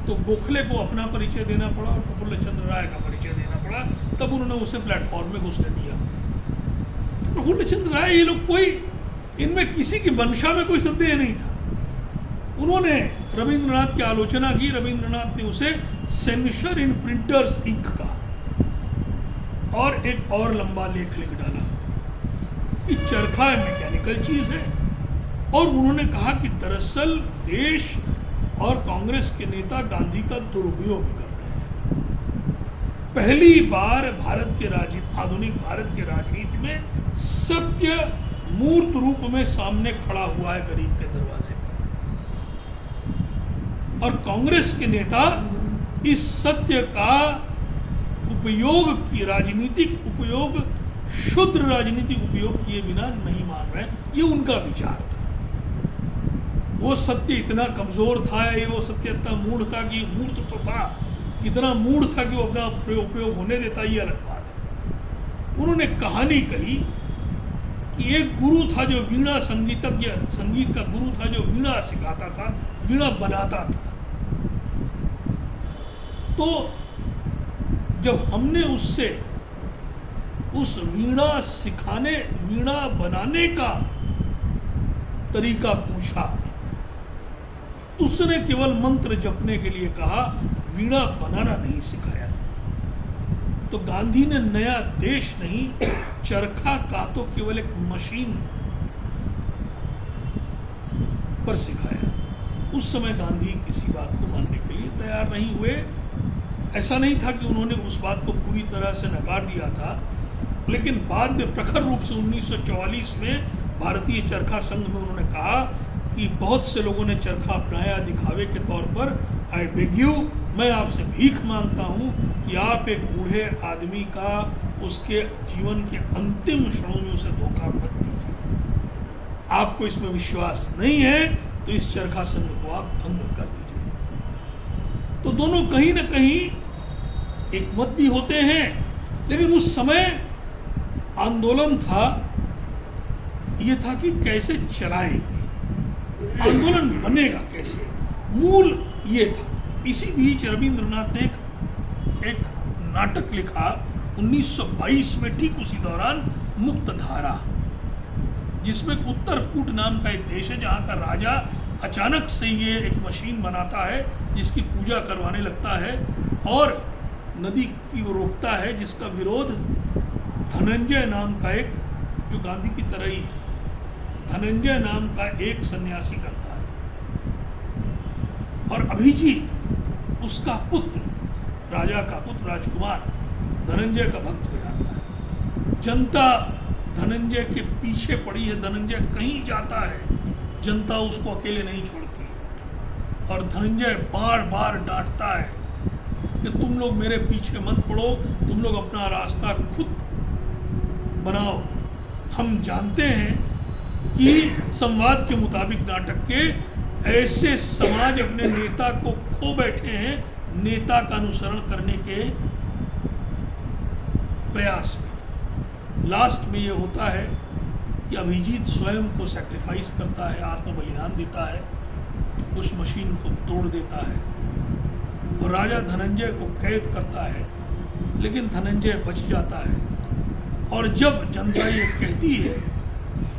तो गोखले को अपना परिचय देना पड़ा और प्रफुल्ल चंद्र राय का परिचय देना पड़ा, तब उन्होंने उसे प्लेटफॉर्म में घुसने दिया। तो प्रफुल्ल चंद्र राय, ये लोग कोई, इनमें किसी की मंशा में कोई संदेह नहीं था। उन्होंने रविंद्रनाथ की आलोचना की। रविंद्रनाथ ने उसे सेंसर इन प्रिंटर्स इंक का और एक और लंबा लेख लिख डाला कि चरखा मैकेनिकल चीज है, और उन्होंने कहा कि दरअसल देश और कांग्रेस के नेता गांधी का दुरुपयोग कर रहे हैं। पहली बार आधुनिक भारत के राजनीति में सत्य मूर्त रूप में सामने खड़ा हुआ है गरीब के दरवाजे पर, और कांग्रेस के नेता इस सत्य का उपयोग की राजनीतिक उपयोग, शुद्ध राजनीतिक उपयोग किए बिना नहीं मान रहे। ये उनका विचार था। वो सत्य इतना कमजोर था, ये वो सत्य इतना मूढ़ था कि मूर्त तो था, इतना मूढ़ था कि वो अपना उपयोग होने देता, ये अलग बात है। उन्होंने कहानी कही कि एक गुरु था जो वीणा संगीतज्ञ, संगीत का गुरु था जो वीणा सिखाता था, वीणा बनाता था। तो जब हमने उससे उस वीणा बनाने का तरीका पूछा, तो उसने केवल मंत्र जपने के लिए कहा, वीणा बनाना नहीं सिखाया। तो गांधी ने नया देश नहीं, चरखा का तो केवल एक मशीन पर सिखाया। उस समय गांधी किसी बात को मानने के लिए तैयार नहीं हुए। ऐसा नहीं था कि उन्होंने उस बात को पूरी तरह से नकार दिया था, लेकिन बाद में प्रखर रूप से 1944 में भारतीय चरखा संघ में उन्होंने कहा कि बहुत से लोगों ने चरखा अपनाया दिखावे के तौर पर। आई बेग यू, मैं आपसे भीख मांगता हूं कि आप एक बूढ़े आदमी का उसके जीवन के अंतिम क्षणों में उसे धोखा मत दीजिए। आपको इसमें विश्वास नहीं है तो इस चरखा संघ को आप भंग कर दीजिए। तो दोनों कहीं ना कहीं एक मत भी होते हैं, लेकिन उस समय आंदोलन था, ये था कि कैसे चलाएंगे, आंदोलन बनेगा कैसे, मूल ये था। इसी बीच रविंद्रनाथ ने एक नाटक लिखा 1922 में, ठीक उसी दौरान, मुक्त धारा, जिसमें उत्तरकूट नाम का एक देश है जहाँ का राजा अचानक से ये एक मशीन बनाता है जिसकी पूजा करवाने लगता है और नदी की वो रोकता है, जिसका विरोध धनंजय नाम का एक, जो गांधी की तरह ही है, धनंजय नाम का एक सन्यासी करता है। और अभिजीत उसका पुत्र, राजा का पुत्र राजकुमार, धनंजय का भक्त हो जाता है। जनता धनंजय के पीछे पड़ी है, धनंजय कहीं जाता है जनता उसको अकेले नहीं छोड़ती है, और धनंजय बार बार डांटता है कि तुम लोग मेरे पीछे मत पड़ो, तुम लोग अपना रास्ता खुद बनाओ। हम जानते हैं कि संवाद के मुताबिक नाटक के ऐसे समाज अपने नेता को खो बैठे हैं नेता का अनुसरण करने के प्रयास में। लास्ट में ये होता है कि अभिजीत स्वयं को सैक्रिफाइस करता है, आत्म बलिदान देता है, उस मशीन को तोड़ देता है और राजा धनंजय को कैद करता है, लेकिन धनंजय बच जाता है। और जब जनता ये कहती है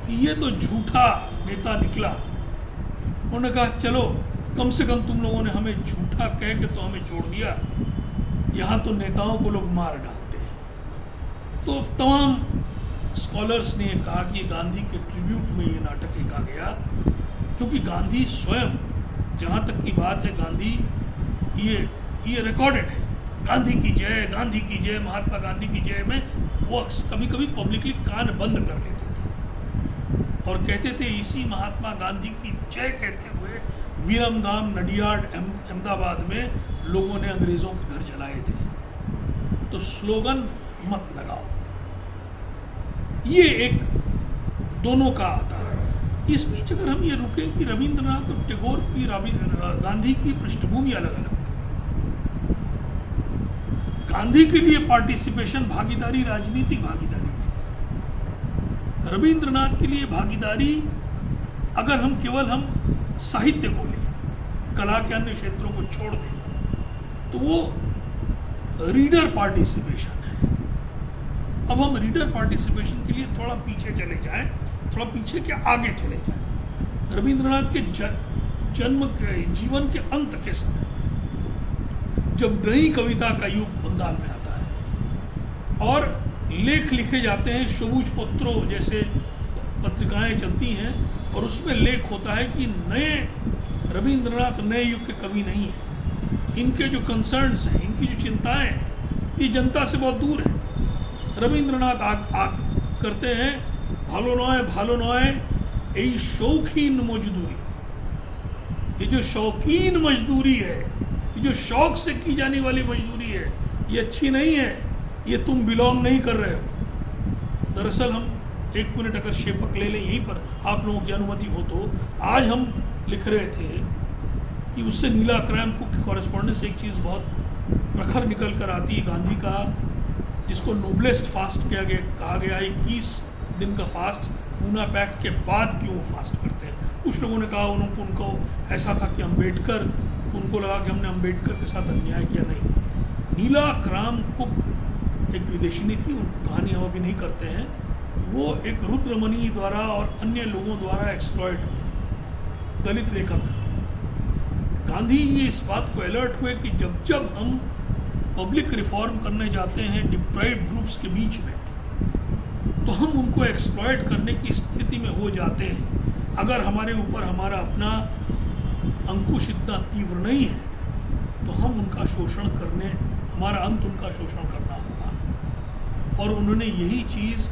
कि ये तो झूठा नेता निकला, उन्होंने कहा चलो कम से कम तुम लोगों ने हमें झूठा कह के तो हमें छोड़ दिया, यहाँ तो नेताओं को लोग मार डालते हैं। तो तमाम स्कॉलर्स ने कहा कि गांधी के ट्रिब्यूट में ये नाटक लिखा गया, क्योंकि गांधी स्वयं, जहाँ तक की बात है, गांधी ये रिकॉर्डेड है, गांधी की जय, महात्मा गांधी की जय में वो कभी कभी पब्लिकली कान बंद कर लेते थे और कहते थे इसी महात्मा गांधी की जय कहते हुए वीरमगाम, नडियाड, अहमदाबाद में लोगों ने अंग्रेज़ों के घर जलाए थे। तो स्लोगन मत लगाओ, ये एक दोनों का आता है। इस बीच अगर हम ये रुके कि रविंद्रनाथ और टैगोर की गांधी की पृष्ठभूमि अलग अलग थी। गांधी के लिए पार्टिसिपेशन, भागीदारी, राजनीतिक भागीदारी थी। रविंद्रनाथ के लिए भागीदारी, अगर हम केवल साहित्य को लें, कला के अन्य क्षेत्रों को छोड़ दें, तो वो रीडर पार्टिसिपेशन है। अब हम रीडर पार्टिसिपेशन के लिए थोड़ा पीछे चले जाएं, थोड़ा पीछे के आगे चले जाएं। रविंद्रनाथ के जीवन के अंत के समय, जब नई कविता का युग बंगाल में आता है और लेख लिखे जाते हैं, सबूज पत्रों जैसे पत्रिकाएं चलती हैं और उसमें लेख होता है कि नए रविंद्रनाथ नए युग के कवि नहीं हैं, इनके जो कंसर्न्स हैं, इनकी जो चिंताएं हैं, ये जनता से बहुत दूर है। रविंद्रनाथ आग करते हैं, भालो नॉय यही शौकीन मजदूरी, ये जो शौकीन मजदूरी है, ये जो शौक से की जाने वाली मजदूरी है, ये अच्छी नहीं है, ये तुम बिलोंग नहीं कर रहे हो। दरअसल हम 1 मिनट अगर शेपक ले लें यहीं पर, आप लोगों की अनुमति हो तो, आज हम लिख रहे थे कि उससे नीला क्राइम कुक की कॉरेस्पॉन्डेंस एक चीज़ बहुत प्रखर निकल कर आती है। गांधी का, जिसको नोबलेस्ट फास्ट कहा गया, 21 दिन का फास्ट, पूना पैक्ट के बाद क्यों फास्ट करते हैं। कुछ लोगों ने कहा उनको ऐसा था कि अम्बेडकर, उनको लगा कि हमने अम्बेडकर के साथ अन्याय किया। नहीं, नीला क्राम कुक एक विदेशिनी थी, उनको कहानी हम अभी नहीं करते हैं, वो एक रुद्रमणि द्वारा और अन्य लोगों द्वारा एक्सप्लॉइट हुई, दलित लेखक। गांधी ये इस बात को अलर्ट हुए कि जब जब हम पब्लिक रिफॉर्म करने जाते हैं डिप्राइव्ड ग्रुप्स के बीच में, तो हम उनको एक्सप्लॉइट करने की स्थिति में हो जाते हैं। अगर हमारे ऊपर हमारा अपना अंकुश इतना तीव्र नहीं है, तो हम उनका शोषण करने, हमारा अंत उनका शोषण करना होगा। और उन्होंने यही चीज़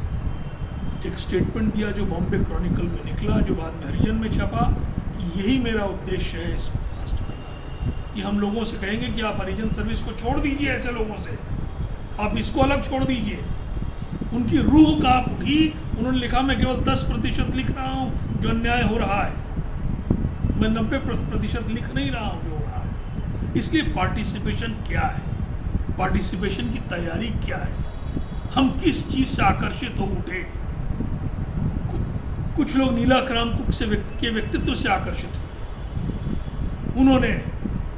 एक स्टेटमेंट दिया जो बॉम्बे क्रॉनिकल में निकला, जो बाद में हरिजन में छपा, कि यही मेरा उद्देश्य है इसको फास्ट करना, कि हम लोगों से कहेंगे कि आप हरिजन सर्विस को छोड़ दीजिए, ऐसे लोगों से आप इसको अलग छोड़ दीजिए। उनकी रूह कांप उठी। उन्होंने लिखा मैं केवल 10% लिख रहा हूँ जो अन्याय हो रहा है, मैं 90% लिख नहीं रहा हूँ जो हो रहा है। इसलिए पार्टिसिपेशन क्या है, पार्टिसिपेशन की तैयारी क्या है, हम किस चीज़ से आकर्षित हो उठे। कुछ लोग नीला क्राम कुक के व्यक्तित्व से आकर्षित हुए, उन्होंने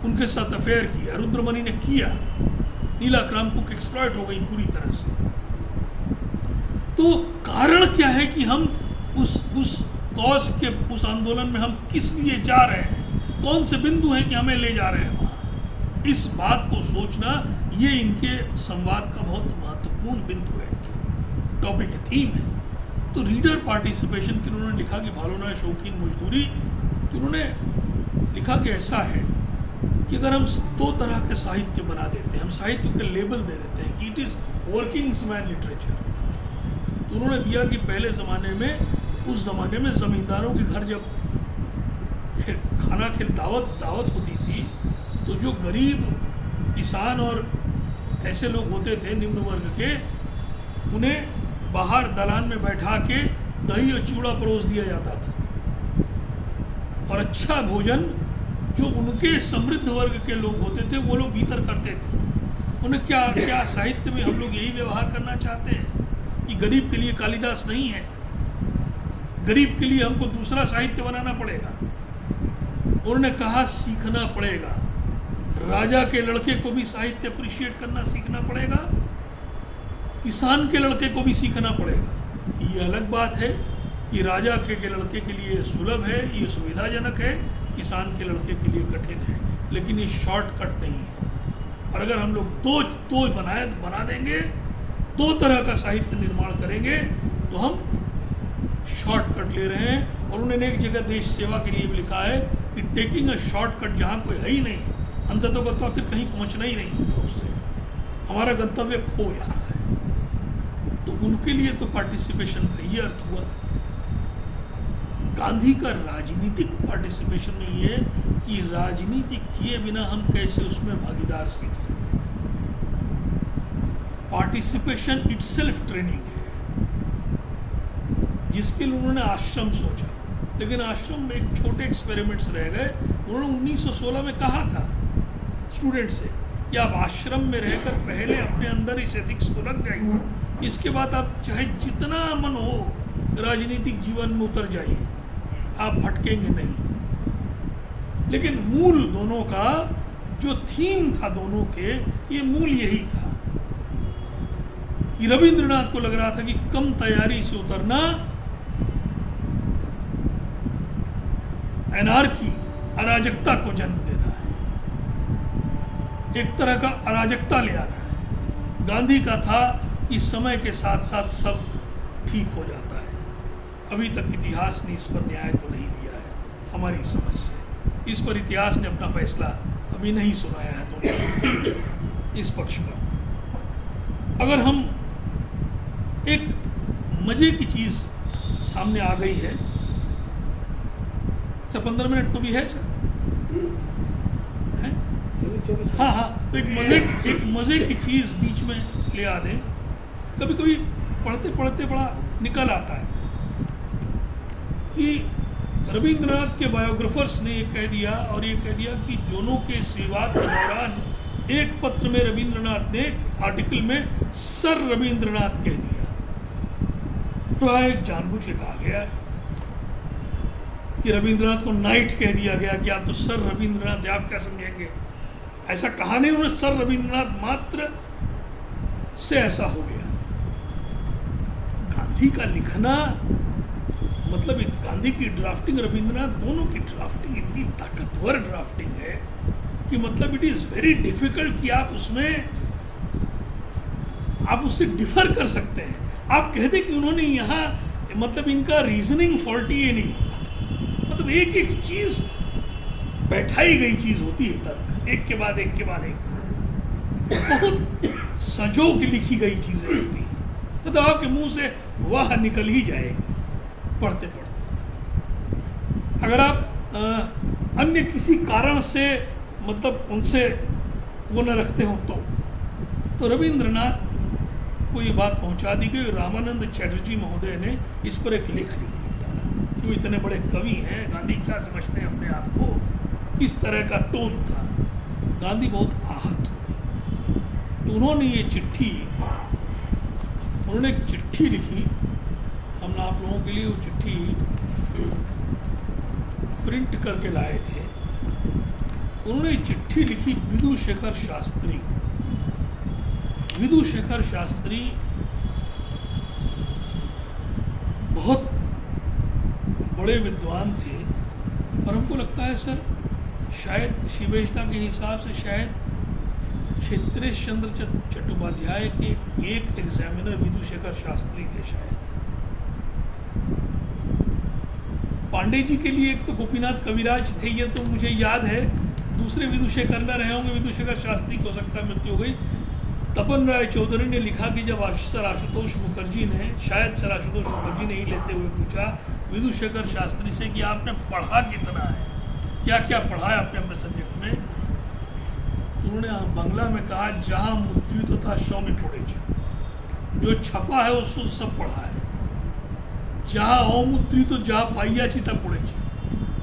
उनके साथ अफेयर किया, रुद्रमणि ने किया, नीला क्राम कुक एक्सप्लॉइट हो गई पूरी तरह से। तो कारण क्या है कि हम उस कॉज के, उस आंदोलन में हम किस लिए जा रहे हैं, कौन से बिंदु हैं कि हमें ले जा रहे हैं वहाँ। इस बात को सोचना, ये इनके संवाद का बहुत महत्वपूर्ण बिंदु है, टॉपिक है, थीम है। तो रीडर पार्टिसिपेशन के उन्होंने लिखा कि भालोना शौकीन मजदूरी, तो उन्होंने लिखा कि ऐसा है कि अगर हम 2 तरह के साहित्य बना देते हैं, हम साहित्य के लेबल दे देते हैं कि इट इज़ वर्किंग्समैन लिटरेचर। तो उन्होंने दिया कि पहले ज़माने में, उस ज़माने में ज़मींदारों के घर जब खाना दावत होती थी, तो जो गरीब किसान और ऐसे लोग होते थे निम्न वर्ग के, उन्हें बाहर दलान में बैठा के दही और चूड़ा परोस दिया जाता था। और अच्छा भोजन जो उनके समृद्ध वर्ग के लोग होते थे, वो लोग भीतर करते थे। उन्हें क्या साहित्य में हम लोग यही व्यवहार करना चाहते हैं कि गरीब के लिए कालिदास नहीं है, गरीब के लिए हमको दूसरा साहित्य बनाना पड़ेगा। उन्होंने कहा सीखना पड़ेगा, राजा के लड़के को भी साहित्य अप्रिशिएट करना सीखना पड़ेगा, किसान के लड़के को भी सीखना पड़ेगा। ये अलग बात है कि राजा के लड़के के लिए सुलभ है, ये सुविधाजनक है, किसान के लड़के के लिए कठिन है, लेकिन ये शॉर्टकट नहीं है। और अगर हम लोग दो बना देंगे, दो तरह का साहित्य निर्माण करेंगे, तो हम शॉर्टकट ले रहे हैं। और उन्होंने एक जगह देश सेवा के लिए भी लिखा है कि टेकिंग अ शॉर्टकट, जहाँ कोई है ही नहीं, अंततः को तो फिर कहीं पहुँचना ही नहीं होता, उससे हमारा गंतव्य खो जाता है। तो उनके लिए तो पार्टिसिपेशन का ही अर्थ हुआ। गांधी का राजनीतिक पार्टिसिपेशन में ये है कि राजनीति किए बिना हम कैसे उसमें भागीदार सीखेंगे। पार्टिसिपेशन इटसेल्फ ट्रेनिंग है, जिसके लिए उन्होंने आश्रम सोचा, लेकिन आश्रम में एक छोटे एक्सपेरिमेंट्स रह गए। उन्होंने 1916 में कहा था स्टूडेंट से कि आप आश्रम में रहकर पहले अपने अंदर इस एथिक्स को रख जाइए, इसके बाद आप चाहे जितना मन हो राजनीतिक जीवन में उतर जाइए, आप भटकेंगे नहीं। लेकिन मूल दोनों का जो थीम था, दोनों के ये मूल यही था कि रविंद्रनाथ को लग रहा था कि कम तैयारी से उतरना एनार्की, अराजकता को जन्म देना है, एक तरह का अराजकता ले आना है। गांधी का था कि समय के साथ साथ सब ठीक हो जाता है। अभी तक इतिहास ने इस पर न्याय तो नहीं दिया है हमारी समझ से, इस पर इतिहास ने अपना फैसला अभी नहीं सुनाया है तो इस पक्ष पर। अगर हम एक मजे की चीज सामने आ गई है, सर 15 मिनट तो भी है सर, है? हाँ, तो एक मजे की चीज बीच में ले आ दें। कभी कभी पढ़ते पढ़ते बड़ा निकल आता है कि रविंद्रनाथ के बायोग्राफर्स ने ये कह दिया और ये कह दिया कि दोनों के विवाद के दौरान एक पत्र में रविंद्रनाथ ने आर्टिकल में सर रविंद्रनाथ कह दिया, तो एक जानबूझ के कहा गया है कि रविंद्रनाथ को नाइट कह दिया गया कि आप तो सर रविंद्रनाथ, आप क्या समझेंगे? ऐसा कहा नहीं उन्होंने, सर रविंद्रनाथ मात्र से ऐसा हो गया। गांधी का लिखना मतलब गांधी की ड्राफ्टिंग, रविंद्रनाथ, दोनों की ड्राफ्टिंग इतनी ताकतवर ड्राफ्टिंग है कि मतलब इट इज वेरी डिफिकल्ट कि आप उससे डिफर कर सकते हैं। आप कह दें कि उन्होंने यहाँ मतलब इनका रीजनिंग फॉल्टी ये नहीं होता, मतलब एक एक चीज बैठाई गई चीज होती है, तर्क एक के बाद एक के बाद एक, बहुत सजो के लिखी गई चीजें होती हैं, मतलब आपके मुंह से वह निकल ही जाएगी पढ़ते पढ़ते। अगर आप अन्य किसी कारण से मतलब उनसे वो न रखते हो तो रविंद्रनाथ को ये बात पहुंचा दी गई। रामानंद चैटर्जी महोदय ने इस पर एक लेख डाला, जो इतने बड़े कवि हैं, गांधी क्या समझते हैं अपने आप को, इस तरह का टोन था। गांधी बहुत आहत हुए, तो उन्होंने ये उन्होंने एक चिट्ठी लिखी। हम आप लोगों के लिए वो चिट्ठी प्रिंट करके लाए थे। उन्होंने चिट्ठी लिखी विधुशेखर शास्त्री को। विधुशेखर शास्त्री बहुत बड़े विद्वान थे और हमको लगता है सर, शायद शिवेशता के हिसाब से शायद क्षेत्रेश चंद्र चट्टोपाध्याय के एक एग्जामिनर विधुशेखर शास्त्री थे शायद। पांडे जी के लिए एक तो गोपीनाथ कविराज थे, ये तो मुझे याद है, दूसरे विधुशेखर न रहे होंगे। विधुशेखर शास्त्री की हो सकता है मृत्यु हो गई। तपन राय चौधरी ने लिखा कि जब सर आशुतोष मुखर्जी ने, शायद सर आशुतोष मुखर्जी ने ही लेते हुए पूछा विधुशेखर शास्त्री से कि आपने पढ़ा कितना है, क्या क्या पढ़ा है आपने अपने सब्जेक्ट में, तो उन्होंने बंगला में कहा जहाँ मुद्रित था सौ भी पढ़े, जो छपा है उसको सब पढ़ा है, जहाँ अमुद्रित जहाँ पाइया चिता पढ़े,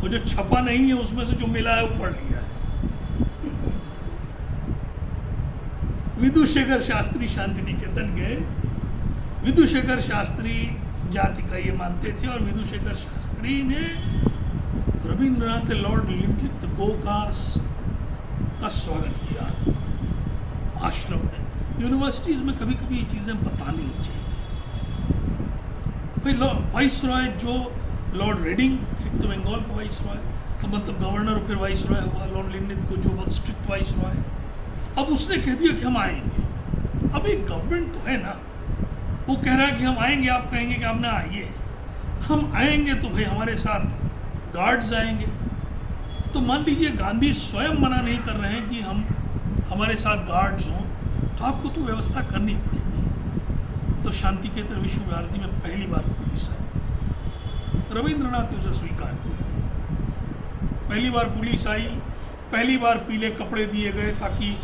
और जो छपा नहीं है उसमें से जो मिला है वो पढ़ लिया है। विधुशेखर शास्त्री शांति निकेतन गए। विधुशेखर शास्त्री जाति का ये मानते थे और विधुशेखर शास्त्री ने रविंद्रनाथ ने लॉर्ड लिंलिथ टैगोर का स्वागत किया आश्रम में। यूनिवर्सिटीज़ में कभी कभी ये चीज़ें बतानी चाहिए। भाई वाइस रॉय जो लॉर्ड रेडिंग, एक तो बंगाल का वाइस रॉय, अब मतलब गवर्नर और फिर वाइस रॉय हुआ लॉर्ड लिंलिथ को, जो बहुत स्ट्रिक्ट वाइस रॉय है। अब उसने कह दिया कि हम आएंगे। अब एक गवर्नमेंट तो है ना, वो कह रहा है कि हम आएंगे, आप कहेंगे कि आप ना आइए। हम आएंगे तो भाई हमारे साथ गार्ड्स आएंगे। तो मान लीजिए गांधी स्वयं मना नहीं कर रहे हैं कि हमारे साथ गार्ड्स हों, तो आपको तो व्यवस्था करनी पड़ेगी। तो शांतिकेतन विश्वभारती में पहली बार पुलिस आई, रविंद्रनाथ ने उसे स्वीकार किया। पहली बार पुलिस आई, पहली बार पीले कपड़े दिए गए ताकि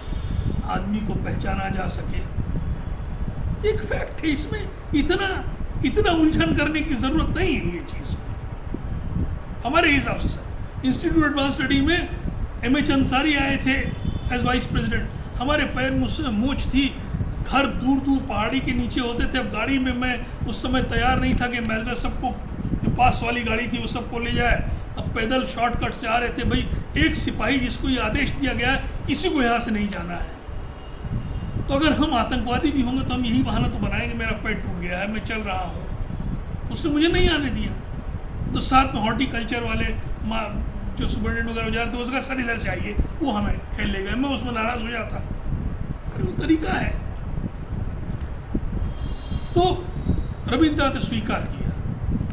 आदमी को पहचाना जा सके। एक फैक्ट है, इसमें इतना उलझन करने की जरूरत नहीं है। ये चीज हमारे हिसाब से सर इंस्टीट्यूट एडवांस स्टडी में M.H. अंसारी आए थे एज वाइस प्रेसिडेंट। हमारे पैर मुझसे मूछ थी, घर दूर दूर पहाड़ी के नीचे होते थे। अब गाड़ी में मैं उस समय तैयार नहीं था कि मैनेजर सबको, जो पास वाली गाड़ी थी वो सबको ले जाए। अब पैदल शॉर्टकट से आ रहे थे। भाई एक सिपाही जिसको ये आदेश दिया गया है किसी को यहाँ से नहीं जाना है, तो अगर हम आतंकवादी भी होंगे तो हम यही बहाना तो बनाएंगे, मेरा पैर टूट गया है, मैं चल रहा हूँ। उसने मुझे नहीं आने दिया। तो साथ में हॉर्टिकल्चर वाले जो सुपरिटेंडेंट वगैरह जा रहे थे, उसका सर इधर चाहिए, वो हमें खेल ले गए। मैं उसमें नाराज हो जाता। अरे वो तरीका है। तो रविंद्रनाथ ने स्वीकार किया,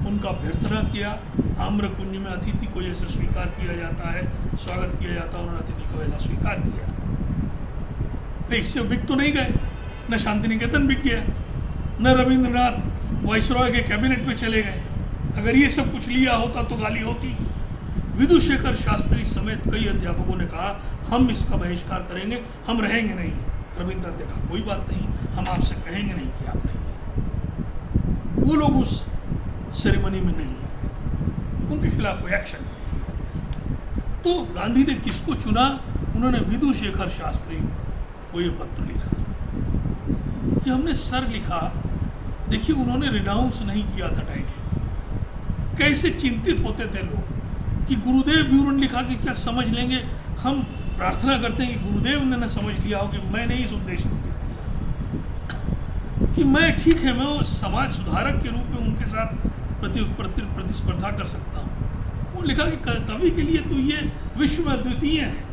उनका अभ्यर्थना किया। आम्रकुंज में अतिथि को जैसे स्वीकार किया जाता है, स्वागत किया जाता है, उन्होंने अतिथि को वैसा स्वीकार किया। तो इससे बिक तो नहीं गए, न शांति निकेतन बिक गया, न रविंद्रनाथ वाइसरॉय के कैबिनेट में चले गए। अगर ये सब कुछ लिया होता तो गाली होती। विधुशेखर शास्त्री समेत कई अध्यापकों ने कहा हम इसका बहिष्कार करेंगे, हम रहेंगे नहीं। रविंद्रनाथ ने कहा कोई बात नहीं, हम आपसे कहेंगे नहीं कि आप नहीं। वो लोग उस सेरेमनी में नहीं, उनके खिलाफ कोई एक्शन नहीं। तो गांधी ने किसको चुना? उन्होंने विधुशेखर शास्त्री को ये पत्र लिखा कि हमने सर लिखा। देखिए उन्होंने रिनाउंस नहीं किया था टाइटल को। कैसे चिंतित होते थे लोग कि गुरुदेव भी उन्होंने लिखा कि क्या समझ लेंगे। हम प्रार्थना करते हैं कि गुरुदेव ने न समझ लिया हो कि मैंने इस उद्देश्य से लिख दिया कि मैं ठीक है, मैं समाज सुधारक के रूप में उनके साथ प्रतिस्पर्धा कर सकता हूँ। वो लिखा कि कवि के लिए तो ये विश्व में अद्वितीय है,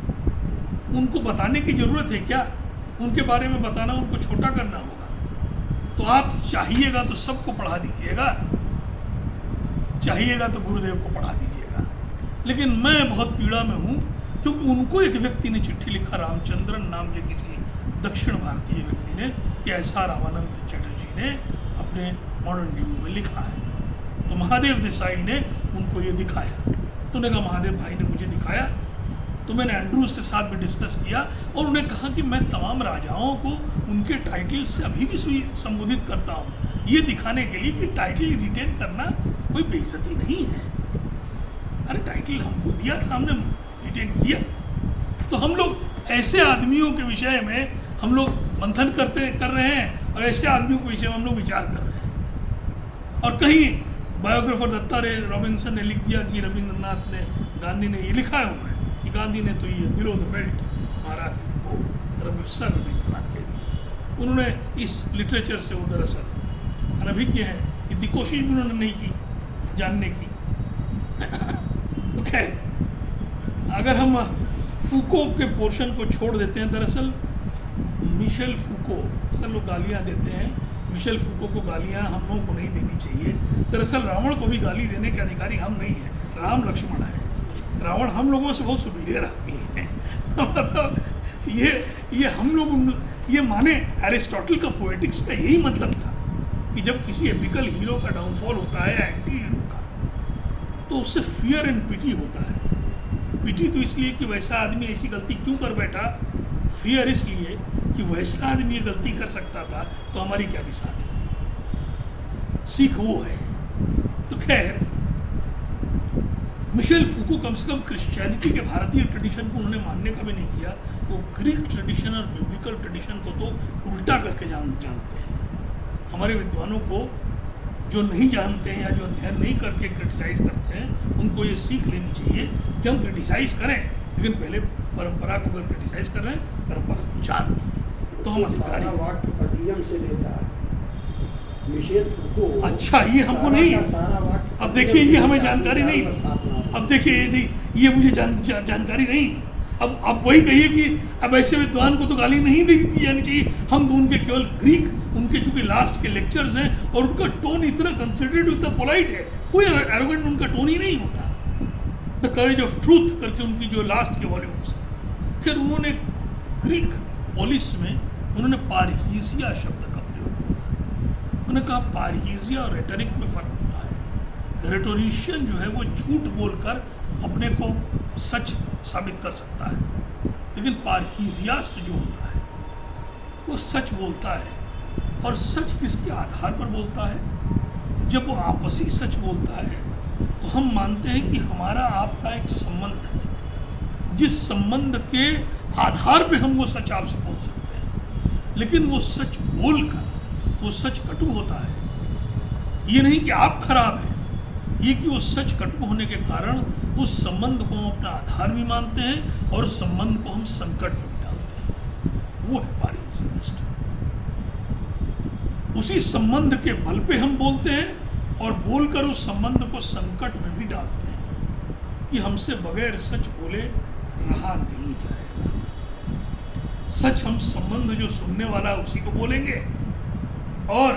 उनको बताने की जरूरत है क्या? उनके बारे में बताना उनको छोटा करना होगा। तो आप चाहिएगा तो सबको पढ़ा दीजिएगा, चाहिएगा तो गुरुदेव को पढ़ा दीजिएगा। लेकिन मैं बहुत पीड़ा में हूँ क्योंकि उनको एक व्यक्ति ने चिट्ठी लिखा, रामचंद्रन नाम के किसी दक्षिण भारतीय व्यक्ति ने, कि ऐसा रामानंद चटर्जी ने अपने मॉडर्न रिव्यू में लिखा है। तो महादेव देसाई ने उनको ये दिखाया। तो उन्होंने कहा महादेव भाई ने मुझे दिखाया, तो मैंने एंड्रूज के साथ भी डिस्कस किया और उन्हें कहा कि मैं तमाम राजाओं को उनके टाइटल से अभी भी संबोधित करता हूँ, ये दिखाने के लिए कि टाइटल रिटेन करना कोई बेइज्जती नहीं है। अरे टाइटल हमको दिया था, हमने रिटेन किया। तो हम लोग ऐसे आदमियों के विषय में हम लोग मंथन कर रहे हैं और ऐसे आदमियों के विषय में हम लोग विचार कर रहे हैं। और कहीं बायोग्राफर दत्ता रे रॉबिन्सन ने लिख दिया कि रविंद्रनाथ ने, गांधी ने ये लिखा है उन्हें कि गांधी ने तो ये बिलो द बेल्ट मारा कि वो सर रविंद्रनाथ कह दिया। उन्होंने इस लिटरेचर से वो दरअसल अनभिज्ञ हैं, इतनी कोशिश भी उन्होंने नहीं की जानने की। तो खैर, अगर हम फूको के पोर्शन को छोड़ देते हैं, दरअसल मिशेल फूको, सर लोग गालियाँ देते हैं, मिशेल फूको को गालियाँ हम लोगों को नहीं देनी चाहिए। दरअसल रावण को भी गाली देने के अधिकारी हम नहीं हैं, राम लक्ष्मण है। रावण हम लोगों से बहुत सुपीरियर आदमी है। मतलब ये हम लोग ये माने, एरिस्टोटल का पोएटिक्स का यही मतलब था कि जब किसी एपिकल हीरो का डाउनफॉल होता है, एंटी हीरो का, तो उससे फियर एंड पिटी होता है। पिटी तो इसलिए कि वैसा आदमी ऐसी गलती क्यों कर बैठा, फियर इसलिए कि वैसा आदमी ये गलती कर सकता था तो हमारी क्या बिसात है। सीख वो है। तो खैर, मिशेल फूको कम से कम क्रिश्चियनिटी के भारतीय ट्रेडिशन को उन्होंने मानने का भी नहीं किया। वो ग्रीक ट्रेडिशन और बिब्लिकल ट्रेडिशन को तो उल्टा करके जानते हैं। हमारे विद्वानों को जो नहीं जानते हैं या जो अध्ययन नहीं करके क्रिटिसाइज करते हैं, उनको ये सीख लेनी चाहिए कि हम क्रिटिसाइज करें, लेकिन पहले परंपरा को अगर क्रिटिसाइज कर रहे हैं, परंपरा को जान तो हम अधिकारी। वाक्य पदियम से लेता है निषेध को। अच्छा, ये हमको नहीं, अब देखिए ये हमें जानकारी नहीं थी। अब देखिए यदि ये मुझे जानकारी नहीं, अब वही कहिए कि अब ऐसे विद्वान को तो गाली नहीं दी जानी चाहिए। हम तो उनके केवल ग्रीक, उनके चूंकि लास्ट के लेक्चर्स हैं और उनका टोन इतना कंसिडरेटिव, इतना पोलाइट है, कोई एरोगेंट उनका टोन ही नहीं होता। द करेज ऑफ ट्रूथ करके उनकी जो लास्ट के वॉल्यूम्स, फिर उन्होंने ग्रीक पोलिस में उन्होंने पारहीसिया शब्द का प्रयोग किया। उन्होंने कहा पारहीसिया और रेटरिक में फर्क होता है। रेटोरिशियन जो है वो झूठ बोलकर अपने को सच साबित कर सकता है, लेकिन पारहीसियास्ट जो होता है वो सच बोलता है। और सच किसके आधार पर बोलता है? जब वो आपसी सच बोलता है तो हम मानते हैं कि हमारा आपका एक संबंध है, जिस संबंध के आधार पे हम वो सच आपसे बोल सकते हैं। लेकिन वो सच बोलकर वो सच कटु होता है। ये नहीं कि आप खराब हैं, ये कि वो सच कटु होने के कारण उस संबंध को हम अपना आधार भी मानते हैं और उस संबंध को हम संकट में भी डालते हैं। वो है पारहीसियास्ट। उसी संबंध के बल पे हम बोलते हैं और बोलकर उस संबंध को संकट में भी डालते हैं कि हमसे बगैर सच बोले रहा नहीं जाएगा। सच हम संबंध जो सुनने वाला है उसी को बोलेंगे, और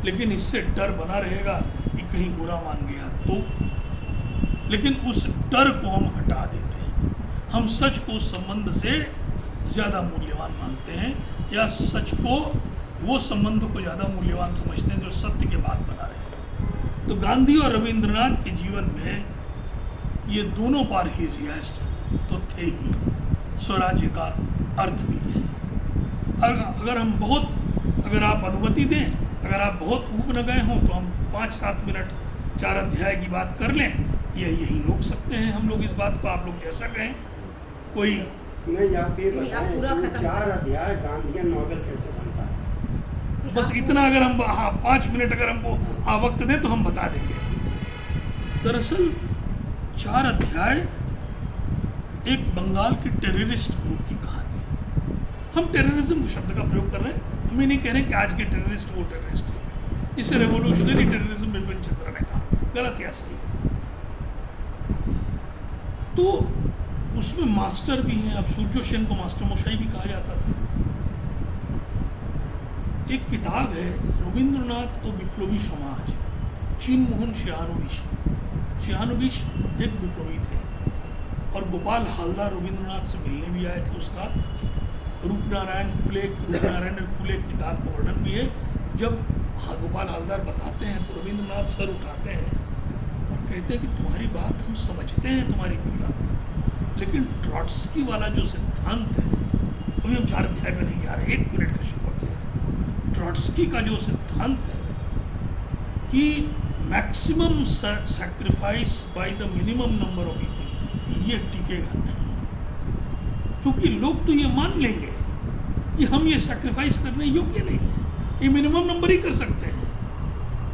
लेकिन इससे डर बना रहेगा कि कहीं बुरा मान गया तो। लेकिन उस डर को हम हटा देते हैं। हम सच को उस संबंध से ज़्यादा मूल्यवान मानते हैं, या सच को, वो संबंध को ज़्यादा मूल्यवान समझते हैं जो सत्य के बाद बना रहे हैं। तो गांधी और रविंद्रनाथ के जीवन में ये दोनों पारहीसियास्ट तो थे ही, स्वराज्य का अर्थ भी है। अगर हम बहुत, अगर आप अनुमति दें, अगर आप बहुत ऊब न गए हों तो हम 5-7 मिनट 4 अध्याय की बात कर लें, यही रोक सकते हैं हम लोग इस बात को। आप लोग जैसा कहें। कोई नहीं, आप ये बताएं 4 अध्याय गांधीयन नॉवेल कैसे बनता है? बस इतना अगर हम 5 मिनट अगर हमको वक्त दें तो हम बता देंगे। दरअसल 4 अध्याय एक बंगाल के टेररिस्ट ग्रुप की कहानी है। हम टेररिज्म शब्द का प्रयोग कर रहे हैं, हम ये नहीं कह रहे कि आज के टेररिस्ट वो टेररिस्ट है। इसे रेवोल्यूशनरी टेररिज्म बिपिन चंद्र ने कहा, गलत या सही। तो उसमें मास्टर भी हैं। अब सूर्य सेन को मास्टर मोशाई भी कहा जाता था। एक किताब है रविंद्रनाथ और विप्लवी समाज, चिन्मोहन सिहानुबिश एक विप्लवी थे, और गोपाल हालदार रविंद्रनाथ से मिलने भी आए थे। उसका रूपनारायण फुले किताब का वर्णन भी है। जब गोपाल हालदार बताते हैं तो रविंद्रनाथ सर उठाते हैं और कहते हैं कि तुम्हारी बात हम समझते हैं, तुम्हारी पीड़ा, लेकिन ट्रॉट्स्की वाला जो सिद्धांत है, अभी हम 4 अध्याय में नहीं जा रहे, 1 मिनट का शपथ ले रहे हैं। ट्रॉट्स्की का जो सिद्धांत है कि maximum sacrifice by the minimum number of people, ये टिकेगा नहीं। क्योंकि लोग तो ये मान लेंगे कि हम ये सैक्रिफाइस करने योग्य नहीं है, ये मिनिमम नंबर ही कर सकते हैं,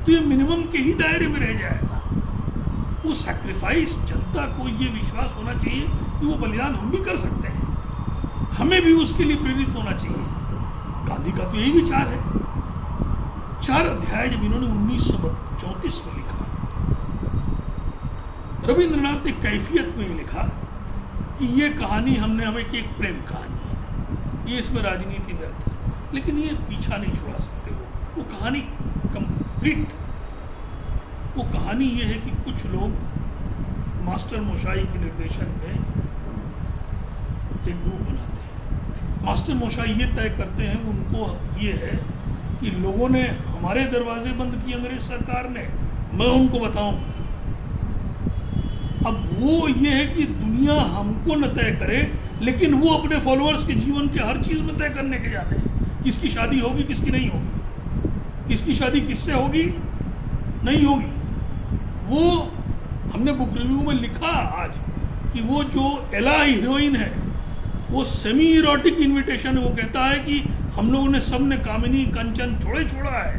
तो ये मिनिमम के ही दायरे में रह जाएगा। वो सैक्रिफाइस, जनता को ये विश्वास होना चाहिए कि वो बलिदान हम भी कर सकते हैं, हमें भी उसके लिए प्रेरित होना चाहिए। गांधी का तो यही विचार है। 4 अध्याय जब इन्होंने 1934 में लिखा, रविंद्रनाथ ने कैफियत में ही लिखा कि ये कहानी हमने हमें की एक प्रेम कहानी है, ये इसमें राजनीति व्यर्थ है, लेकिन ये पीछा नहीं छुड़ा सकते। वो कहानी कंप्लीट, वो कहानी ये है कि कुछ लोग मास्टर मोशाई के निर्देशन में एक ग्रुप बनाते हैं। मास्टर मोशाई ये तय करते हैं, उनको ये है कि लोगों ने हमारे दरवाजे बंद किए अंग्रेज सरकार ने, मैं उनको बताऊंगा। अब वो ये है कि दुनिया हमको न तय करे, लेकिन वो अपने फॉलोअर्स के जीवन के हर चीज़ में तय करने के जाने, किसकी शादी होगी किसकी नहीं होगी, किसकी शादी किससे होगी नहीं होगी। वो हमने बुक रिव्यू में लिखा आज कि वो जो एला हीरोइन है वो सेमी इरोटिक इन्विटेशन है। वो कहता है कि हम लोगों ने सब ने कामिनी कंचन छोड़ा है,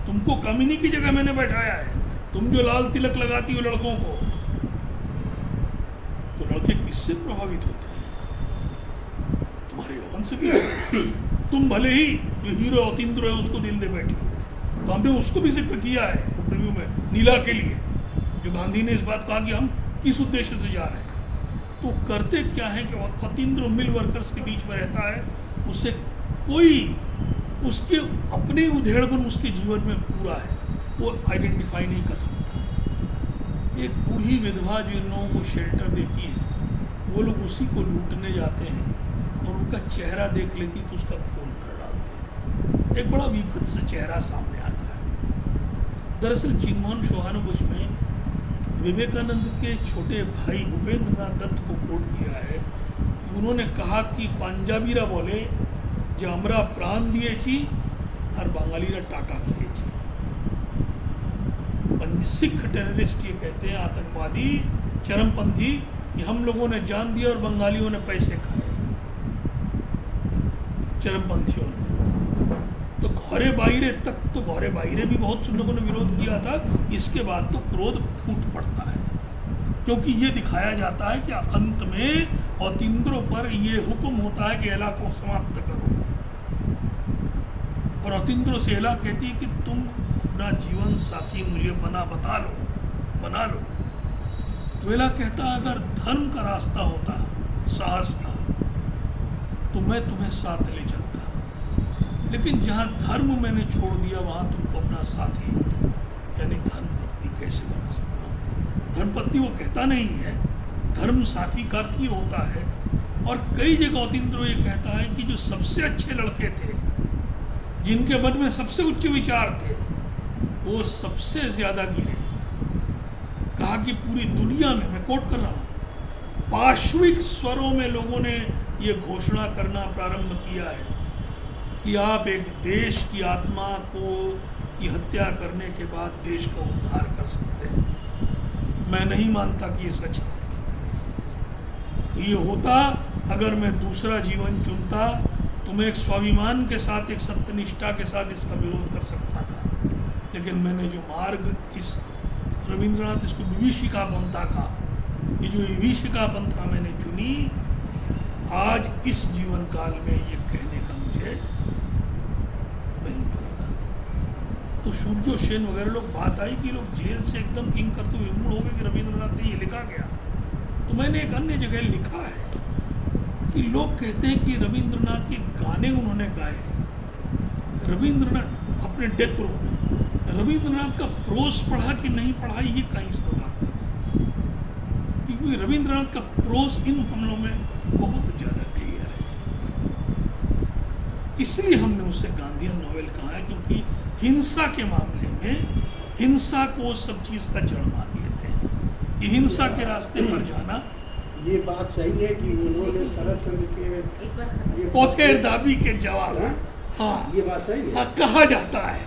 तुम तुमको कमीनी की जगह मैंने बैठाया है। तुम जो लाल तिलक लगाती हो लड़कों को, तो लड़के किससे प्रभावित होते हैं? तुम्हारे यौवन से भी। तुम भले ही जो हीरो अतीन्द्र है उसको दिल दे बैठी हो, तो हमने उसको भी जिक्र किया है रिव्यू में, नीला के लिए, जो गांधी ने इस बात कहा कि हम किस उद्देश्य से जा रहे हैं। तो करते क्या है कि अतीन्द्र मिल वर्कर्स के बीच में रहता है, उसे कोई उसके अपने उधेड़पन उसके जीवन में पूरा है, वो आइडेंटिफाई नहीं कर सकता। एक बूढ़ी विधवा जिन लोगों को शेल्टर देती है, वो लोग उसी को लूटने जाते हैं और उनका चेहरा देख लेती तो उसका खून कर डालते हैं। एक बड़ा विभत्स चेहरा सामने आता है। दरअसल चिन्मोहन सोहानुबुश में विवेकानंद के छोटे भाई भूपेंद्र नाथ दत्त को कोट किया है कि उन्होंने कहा कि पंजाबीरा बोले जो हमरा प्राण दिए छी और बांगालीरा टाका किए छी। सिख टेररिस्ट ये कहते हैं, आतंकवादी चरमपंथी, कि हम लोगों ने जान दिया और बंगालियों ने पैसे खाए, चरमपंथियों ने। तो घरे बाहरे तक, तो घरे बाहरे भी बहुत लोगों ने विरोध किया था। इसके बाद तो क्रोध फूट पड़ता है, क्योंकि ये दिखाया जाता है कि अंत में अतीन्द्रों पर ये हुक्म होता है कि एला को समाप्त करो, और अतीन्द्रों से एला कहती है कि तुम अपना जीवन साथी मुझे बना लो। तो एला कहता अगर धर्म का रास्ता होता, साहस का, तो मैं तुम्हें साथ ले चलता, लेकिन जहाँ धर्म मैंने छोड़ दिया वहाँ तुमको अपना साथी यानी धर्मपत्नी कैसे बना सकता हूँ। धर्मपत्नी वो कहता नहीं है, धर्म साथी का अर्थ ही होता है। और कई जगह अतीन्द्र ये कहता है कि जो सबसे अच्छे लड़के थे, जिनके मन में सबसे उच्च विचार थे, वो सबसे ज्यादा गिरे। कहा कि पूरी दुनिया में, मैं कोट कर रहा हूँ, पाश्विक स्वरों में लोगों ने ये घोषणा करना प्रारंभ किया है कि आप एक देश की आत्मा की हत्या करने के बाद देश का उद्धार कर सकते हैं। मैं नहीं मानता कि ये सच है। ये होता अगर मैं दूसरा जीवन चुनता तो मैं एक स्वाभिमान के साथ, एक सत्यनिष्ठा के साथ इसका विरोध कर सकता था। लेकिन मैंने जो मार्ग, इस रविंद्रनाथ इसको विभीषिका पंथा का, ये जो विभीषिका पंथा मैंने चुनी, आज इस जीवन काल में ये कहने का मुझे नहीं मिलेगा। तो सूर्यो सेन वगैरह लोग, बात आई कि लोग जेल से एकदम किंग करते हुए मूड हो गए कि रविंद्रनाथ ने ये लिखा गया। तो मैंने एक अन्य जगह लिखा है कि लोग कहते हैं कि रविंद्रनाथ के गाने उन्होंने गाए, रविंद्रनाथ अपने डेथ रूम में, रविंद्रनाथ का प्रोस पढ़ा कि नहीं पढ़ा ये कहीं इस्तेमाल नहीं होता, क्योंकि रविंद्रनाथ का प्रोस इन हमलों में बहुत ज़्यादा क्लियर है। इसलिए हमने उसे गांधीयन नॉवेल कहा है, क्योंकि हिंसा के मामले में हिंसा को सब चीज़ का जड़ मान लेते हैं कि हिंसा के रास्ते पर जाना। ये बात सही है कि उन्होंने शरद चंद्र के पोथेर दाबी के जवाब, हाँ ये बात सही है, हाँ कहा जाता है।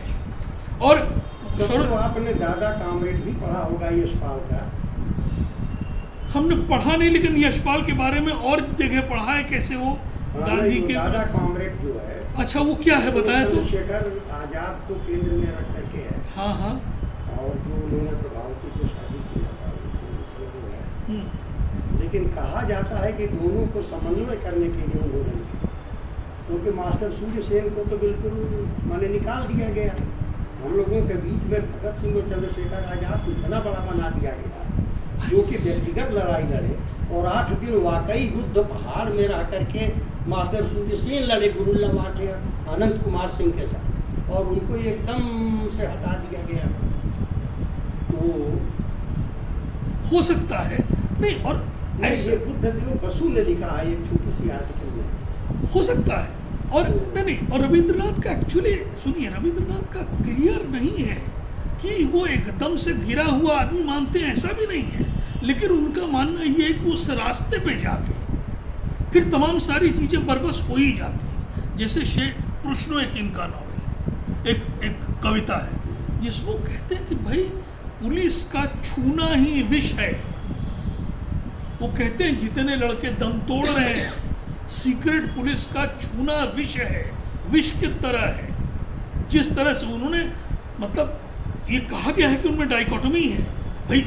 और तो आपने दादा कामरेड भी पढ़ा होगा यशपाल का? हमने पढ़ा नहीं, लेकिन यशपाल के बारे में और जगह पढ़ा है, कैसे वो गांधी के दादा कामरेड जो है। अच्छा वो क्या है बताया तो? चंद्रशेखर आजाद को केंद्र में रख करके है। हाँ हाँ। और जो उन्होंने प्रभावती से शादी किया था उसमें वो है। लेकिन कहा जाता है कि दोनों को समन्वय करने के लिए उन्होंने लिखा, क्योंकि मास्टर सूर्य सेन को तो बिल्कुल माने निकाल दिया गया। हम लोगों के बीच में भगत सिंह और चंद्रशेखर आजाद को इतना बड़ा बना दिया गया जो कि व्यक्तिगत लड़ाई लड़े, और 8 दिन वाकई युद्ध पहाड़ में रह करके मास्टर सूर्य सेन लड़े गुरुल्ला के अनंत कुमार सिंह के साथ, और उनको एकदम से हटा दिया गया। तो हो सकता है नहीं, और ऐसे बुद्धदेव बसु ने लिखा है एक छोटी सी आर्टिकल में, हो सकता है। और नहीं, और रविंद्रनाथ का एक्चुअली सुनिए, रविंद्रनाथ का क्लियर नहीं है कि वो एकदम से गिरा हुआ आदमी मानते हैं, ऐसा भी नहीं है। लेकिन उनका मानना ये है कि उस रास्ते पे जाके फिर तमाम सारी चीज़ें बरबस हो ही जाती हैं। जैसे प्रश्नो एक इनका नॉवेल, एक कविता है जिसमें कहते हैं कि भाई पुलिस का छूना ही विष है। वो कहते हैं जितने लड़के दम तोड़ रहे हैं, सीक्रेट पुलिस का छूना विष है, विष की तरह है। जिस तरह से उन्होंने मतलब ये कहा गया है कि उनमें डाइकोटोमी है। भाई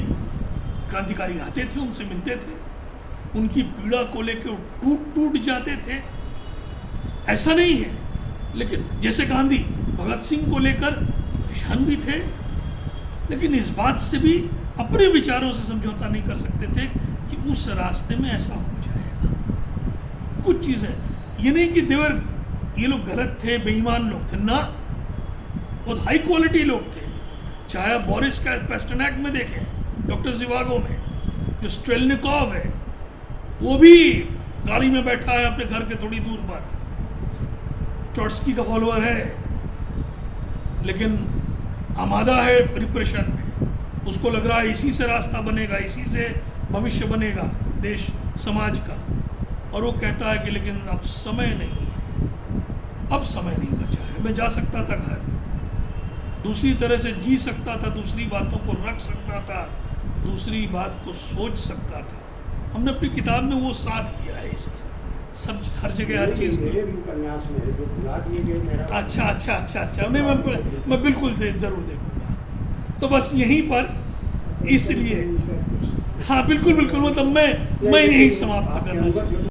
क्रांतिकारी आते थे, उनसे मिलते थे, उनकी पीड़ा को लेकर टूट टूट जाते थे, ऐसा नहीं है। लेकिन जैसे गांधी भगत सिंह को लेकर परेशान भी थे, लेकिन इस बात से भी अपने विचारों से समझौता नहीं कर सकते थे कि उस रास्ते में ऐसा हो जाएगा। कुछ चीज़ें ये नहीं कि देवर ये लोग गलत थे, बेईमान लोग थे ना, बहुत हाई क्वालिटी लोग थे। चाहे आप बोरिस का पेस्टरनैक में देखें, डॉक्टर जिवागो में, जो स्ट्रेलनिकॉव है वो भी गाड़ी में बैठा है अपने घर के थोड़ी दूर पर, ट्रॉट्स्की का फॉलोअर है, लेकिन आमादा है रिप्रेशन में। उसको लग रहा है इसी से रास्ता बनेगा, इसी से भविष्य बनेगा देश समाज का, और वो कहता है कि लेकिन अब समय नहीं है, अब समय नहीं बचा है। मैं जा सकता था घर, दूसरी तरह से जी सकता था, दूसरी बातों को रख सकता था, दूसरी बात को सोच सकता था। हमने अपनी किताब में वो साथ किया है इसका, सब हर जगह हर चीज़ को। मेरे भी उपन्यास में है जो भुला दिए गए मेरा। अच्छा नहीं, मैं बिल्कुल ज़रूर देखूंगा। तो बस यहीं पर इसलिए हाँ बिल्कुल मतलब मैं यही समाप्त करना चाहूँगा।